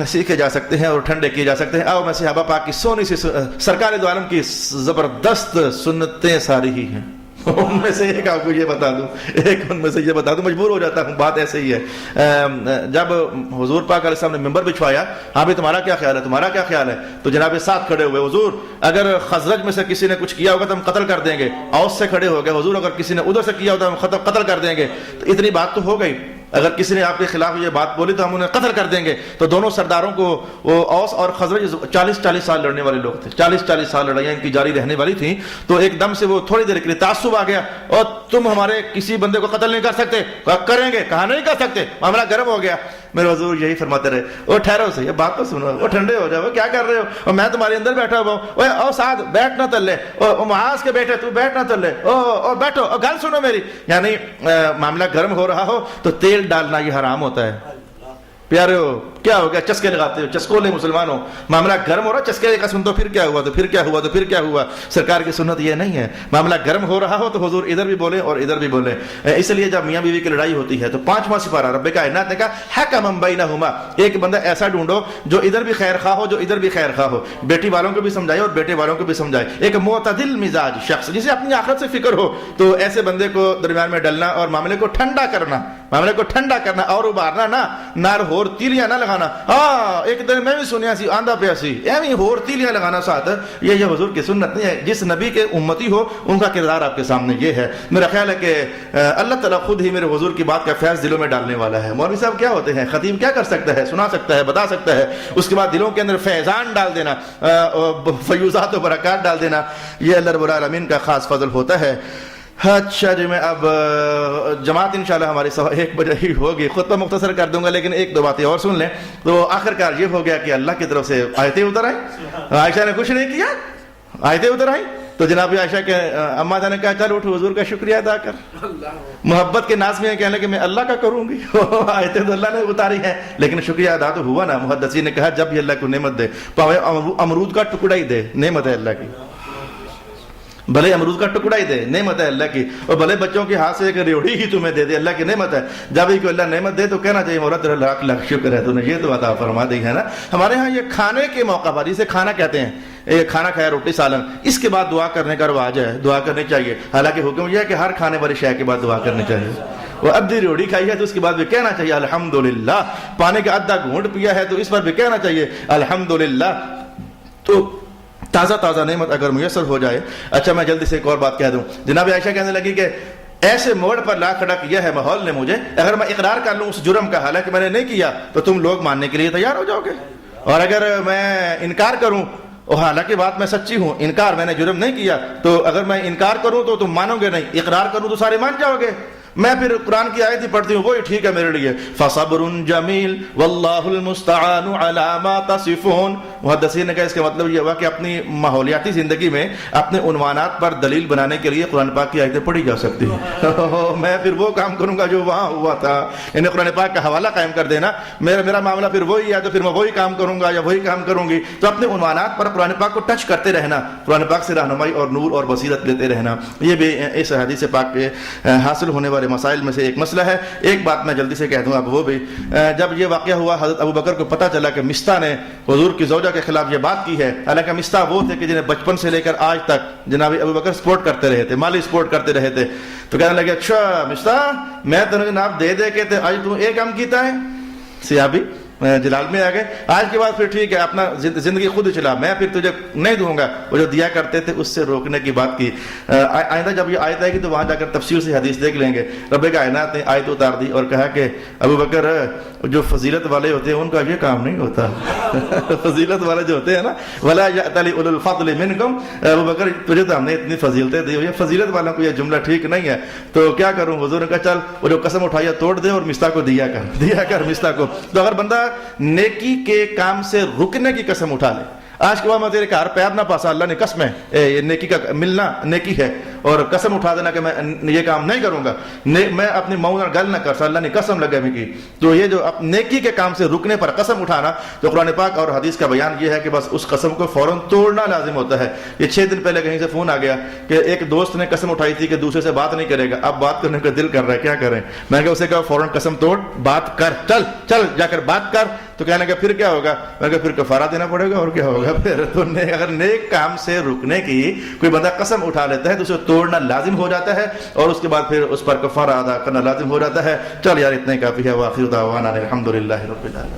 سیکھے جا سکتے ہیں اور ٹھنڈے کیے جا سکتے ہیں۔ آؤ میں صحابہ پاک کی سونی سی سرکار دو عالم کی زبردست سنتیں ساری ہی ہیں، ان میں سے ایک آپ کو یہ بتا دوں، مجبور ہو جاتا ہوں، بات ایسے ہی ہے۔ جب حضور پاک علیہ السلام نے ممبر بچھوایا، ہاں بھی تمہارا کیا خیال ہے، تو جناب ساتھ کھڑے ہوئے، حضور اگر خزرج میں سے کسی نے کچھ کیا ہوگا تو ہم قتل کر دیں گے۔ اوس سے کھڑے ہو گئے، حضور اگر کسی نے ادھر سے کیا ہوگا تو ہم قتل کر دیں گے۔ تو اتنی بات تو ہو گئی، اگر کسی نے آپ کے خلاف یہ بات بولی تو ہم انہیں قتل کر دیں گے۔ تو دونوں سرداروں کو، وہ اوس اور خزرج 40 سال لڑنے والے لوگ تھے، 40 سال لڑائیاں ان کی جاری رہنے والی تھیں، تو ایک دم سے وہ تھوڑی دیر کے لیے تعصب آ گیا، اور تم ہمارے کسی بندے کو قتل نہیں کر سکتے، کریں گے، کہا نہیں کر سکتے، معاملہ گرم ہو گیا۔ میرے حضور یہی فرماتے رہے، وہ ٹھہرو سے یہ بات تو سنو، وہ ٹھنڈے ہو جاؤ، کیا کر رہے ہو، اور میں تمہارے اندر بیٹھا ہوا ہوں، او سعد بیٹھ نہ تلے، او معاذ کے بیٹے تو بیٹھ نہ تلے، او بیٹھو، گل سنو میری۔ یعنی معاملہ گرم ہو رہا ہو تو تیل ڈالنا یہ حرام ہوتا ہے۔ پیارے ہو کیا ہو گیا، چسکے لگاتے ہو، چسکولے مسلمان ہو، معاملہ گرم ہو رہا، چسکے کا سن تو پھر کیا ہوا، سرکار کی سنت یہ نہیں ہے۔ معاملہ گرم ہو رہا ہو تو حضور ادھر بھی بولے اور ادھر بھی بولے۔ اس لیے جب میاں بیوی کی لڑائی ہوتی ہے تو 5واں سپارہ رب کائنات نے کہا حکما بینہما، ایک بندہ ایسا ڈھونڈو جو ادھر بھی خیر خواہ ہو، جو ادھر بھی خیر خواہ ہو، بیٹی والوں کو بھی سمجھائے اور بیٹے والوں کو بھی سمجھائے، ایک معتدل مزاج شخص جسے اپنی آخرت سے فکر ہو، تو ایسے بندے کو درمیان میں ڈلنا اور معاملے کو ٹھنڈا کرنا اور ابارنا نہ، نار ہور تیلیاں نہ لگانا۔ ہاں ایک دن میں بھی سنیا سی آندھا پیا سی ایویں ہور تیلیاں لگانا ساتھ، یہ حضور کی سنت نہیں ہے۔ جس نبی کے امتی ہو ان کا کردار آپ کے سامنے یہ ہے۔ میرا خیال ہے کہ اللہ تعالیٰ خود ہی میرے حضور کی بات کا فیض دلوں میں ڈالنے والا ہے۔ مولوی صاحب کیا ہوتے ہیں، خطیب کیا کر سکتا ہے، سنا سکتا ہے، بتا سکتا ہے، اس کے بعد دلوں کے اندر فیضان ڈال دینا، فیوزات و برکات ڈال دینا، یہ اللہ رب العالمین کا خاص فضل ہوتا ہے۔ اچھا جی، میں اب جماعت انشاءاللہ ہماری 1:15 بجے ہی ہوگی، خطبہ مختصر کر دوں گا لیکن 1-2 باتیں اور سن لیں۔ تو آخر کار یہ ہو گیا کہ اللہ کی طرف سے آیتیں اتر آئیں، عائشہ نے کچھ نہیں کیا، آیتیں اتر آئیں، تو جناب عائشہ کے اماں جان نے کہا چل اٹھ حضور کا شکریہ ادا کر. محبت کے ناز میں کہنے کہ میں اللہ کا کروں گی. آیتیں تو اللہ نے اتاری ہیں لیکن شکریہ ادا تو ہوا نا. محدثین نے کہا جب بھی اللہ کو نعمت دے پاوے امرود کا ٹکڑا ہی دے, نعمت ہے اللہ کی. بھلے امرود کا ٹکڑا ہی دے, نعمت ہے اللہ کی. اور بھلے بچوں کے ہاتھ سے ایک ریوڑی ہی تمہیں دے دے, اللہ کی نعمت ہے. جب بھی کوئی اللہ نعمت دے تو کہنا چاہیے مولا تیرا لاکھ لاکھ شکر ہے, تو نے یہ تو عطا فرما دی ہے نا. ہمارے ہاں یہ کھانے کے موقع پر, اسے کھانا کہتے ہیں, یہ کھانا کھایا روٹی سالن, اس کے بعد دعا کرنے کا رواج ہے, دعا کرنی چاہیے. حالانکہ حکم یہ ہے کہ ہر کھانے والی شے کے بعد دعا کرنی چاہیے. وہ ادھی روٹی کھائی ہے تو اس کے بعد بھی کہنا چاہیے الحمدللہ. پانی کا آدھا گھونٹ پیا ہے تو اس پر بھی کہنا چاہیے الحمدللہ. تو تازہ تازہ نعمت اگر میسر ہو جائے. اچھا میں جلدی سے ایک اور بات کہہ دوں. جناب عائشہ کہنے لگی کہ ایسے موڑ پر لا کھڑا کیا ہے ماحول نے مجھے, اگر میں اقرار کر لوں اس جرم کا حالانکہ میں نے نہیں کیا تو تم لوگ ماننے کے لیے تیار ہو جاؤ گے, اور اگر میں انکار کروں اور حالانکہ بات میں سچی ہوں, انکار میں نے جرم نہیں کیا, تو اگر میں انکار کروں تو تم مانو گے نہیں, اقرار کروں تو سارے مان جاؤ گے. میں پھر قرآن کی آیت ہی پڑھتی ہوں, وہی ٹھیک ہے میرے لیے. فَصَبْرٌ جَمِيلٌ وَاللَّهُ الْمُسْتَعَانُ عَلَى مَا تَصِفُونَ. محدثین نے کہا اس کا مطلب یہ ہوا کہ اپنی ماحولیاتی زندگی میں اپنے عنوانات پر دلیل بنانے کے لیے قرآن پاک کی آیتیں پڑھی جا سکتی ہیں. میں پھر وہ کام کروں گا جو وہاں ہوا تھا, یعنی قرآن پاک کا حوالہ قائم کر دینا. میرا معاملہ پھر وہی ہے تو پھر میں وہی کام کروں گا یا وہی کام کروں گی. تو اپنے عنوانات پر قرآن پاک کو ٹچ کرتے رہنا, قرآن پاک سے رہنمائی اور نور اور بصیرت لیتے رہنا, یہ بھی اس حدیث پاک کے حاصل ہونے والے مسائل میں سے ایک مسئلہ ہے. ایک بات میں جلدی سے کہہ دوں اب وہ بھی, جب یہ واقعہ ہوا حضرت ابو بکر کو پتہ چلا کہ مستح نے حضور کی زوجہ کے خلاف یہ بات کی ہے. حالانکہ مستح وہ تھے کہ جنہیں بچپن سے لے کر آج تک جناب ابو بکر سپورٹ کرتے رہے تھے, مالی سپورٹ کرتے رہے تھے. تو کہنے لگے اچھا مستح میں تمہیں جناب دے دے کے تے آج تم ایک کام کیتا ہے. صحابی جلال میں آ گئے, آج کے بعد پھر ٹھیک ہے اپنا زندگی خود ہی چلا, میں پھر تجھے نہیں دوں گا. وہ جو دیا کرتے تھے اس سے روکنے کی بات کی. آئندہ جب یہ آیت آئے گی تو وہاں جا کر تفصیل سے حدیث دیکھ لیں گے. رب کائنات نے آیت اتار دی اور کہا کہ ابو بکر جو فضیلت والے ہوتے ہیں ان کا یہ کام نہیں ہوتا. فضیلت والے جو ہوتے ہیں نا, ولا یأتل اولو الفضل منکم, ابو بکر تجھے تو ہم نے اتنی فضیلتیں دی, یہ فضیلت والوں کو یہ جملہ ٹھیک نہیں ہے. تو کیا کروں, حضور نے کہا چل وہ جو قسم اٹھایا توڑ دے اور مستح کو دیا کر مستح کو. تو اگر بندہ نیکی کے کام سے رکنے کی قسم اٹھا لے, آج کے بعد میں تیرے گھر پیر نہ پاسا, اللہ نے قسم ہے نیکی کا ملنا نیکی ہے, اور قسم اٹھا دینا کہ میں یہ کام نہیں کروں گا, میں اپنی ماں گل نہ کر سا, اللہ نے قسم لگا میں کی. تو یہ جو نیکی کے کام سے رکنے پر قسم اٹھانا, تو قرآن پاک اور حدیث کا بیان یہ ہے کہ بس اس قسم کو فوراً توڑنا لازم ہوتا ہے. یہ 6 دن پہلے کہیں سے فون آ گیا کہ ایک دوست نے قسم اٹھائی تھی کہ دوسرے سے بات نہیں کرے گا, اب بات کرنے کا دل کر رہا ہے, کیا کریں. میں نے کہا اسے کہا فوراً قسم توڑ, بات کر, چل جا کر بات کر. تو کہنے کا پھر کیا ہوگا, میں کہا پھر کفارہ دینا پڑے گا, اور کیا ہوگا پھر. تو اگر نیک کام سے رکنے کی کوئی بندہ قسم اٹھا لیتا ہے تو اسے توڑنا لازم ہو جاتا ہے, اور اس کے بعد پھر اس پر کفارہ ادا کرنا لازم ہو جاتا ہے. چل یار اتنا ہی کافی ہے. وآخر دعوانا الحمدللہ رب العالمین.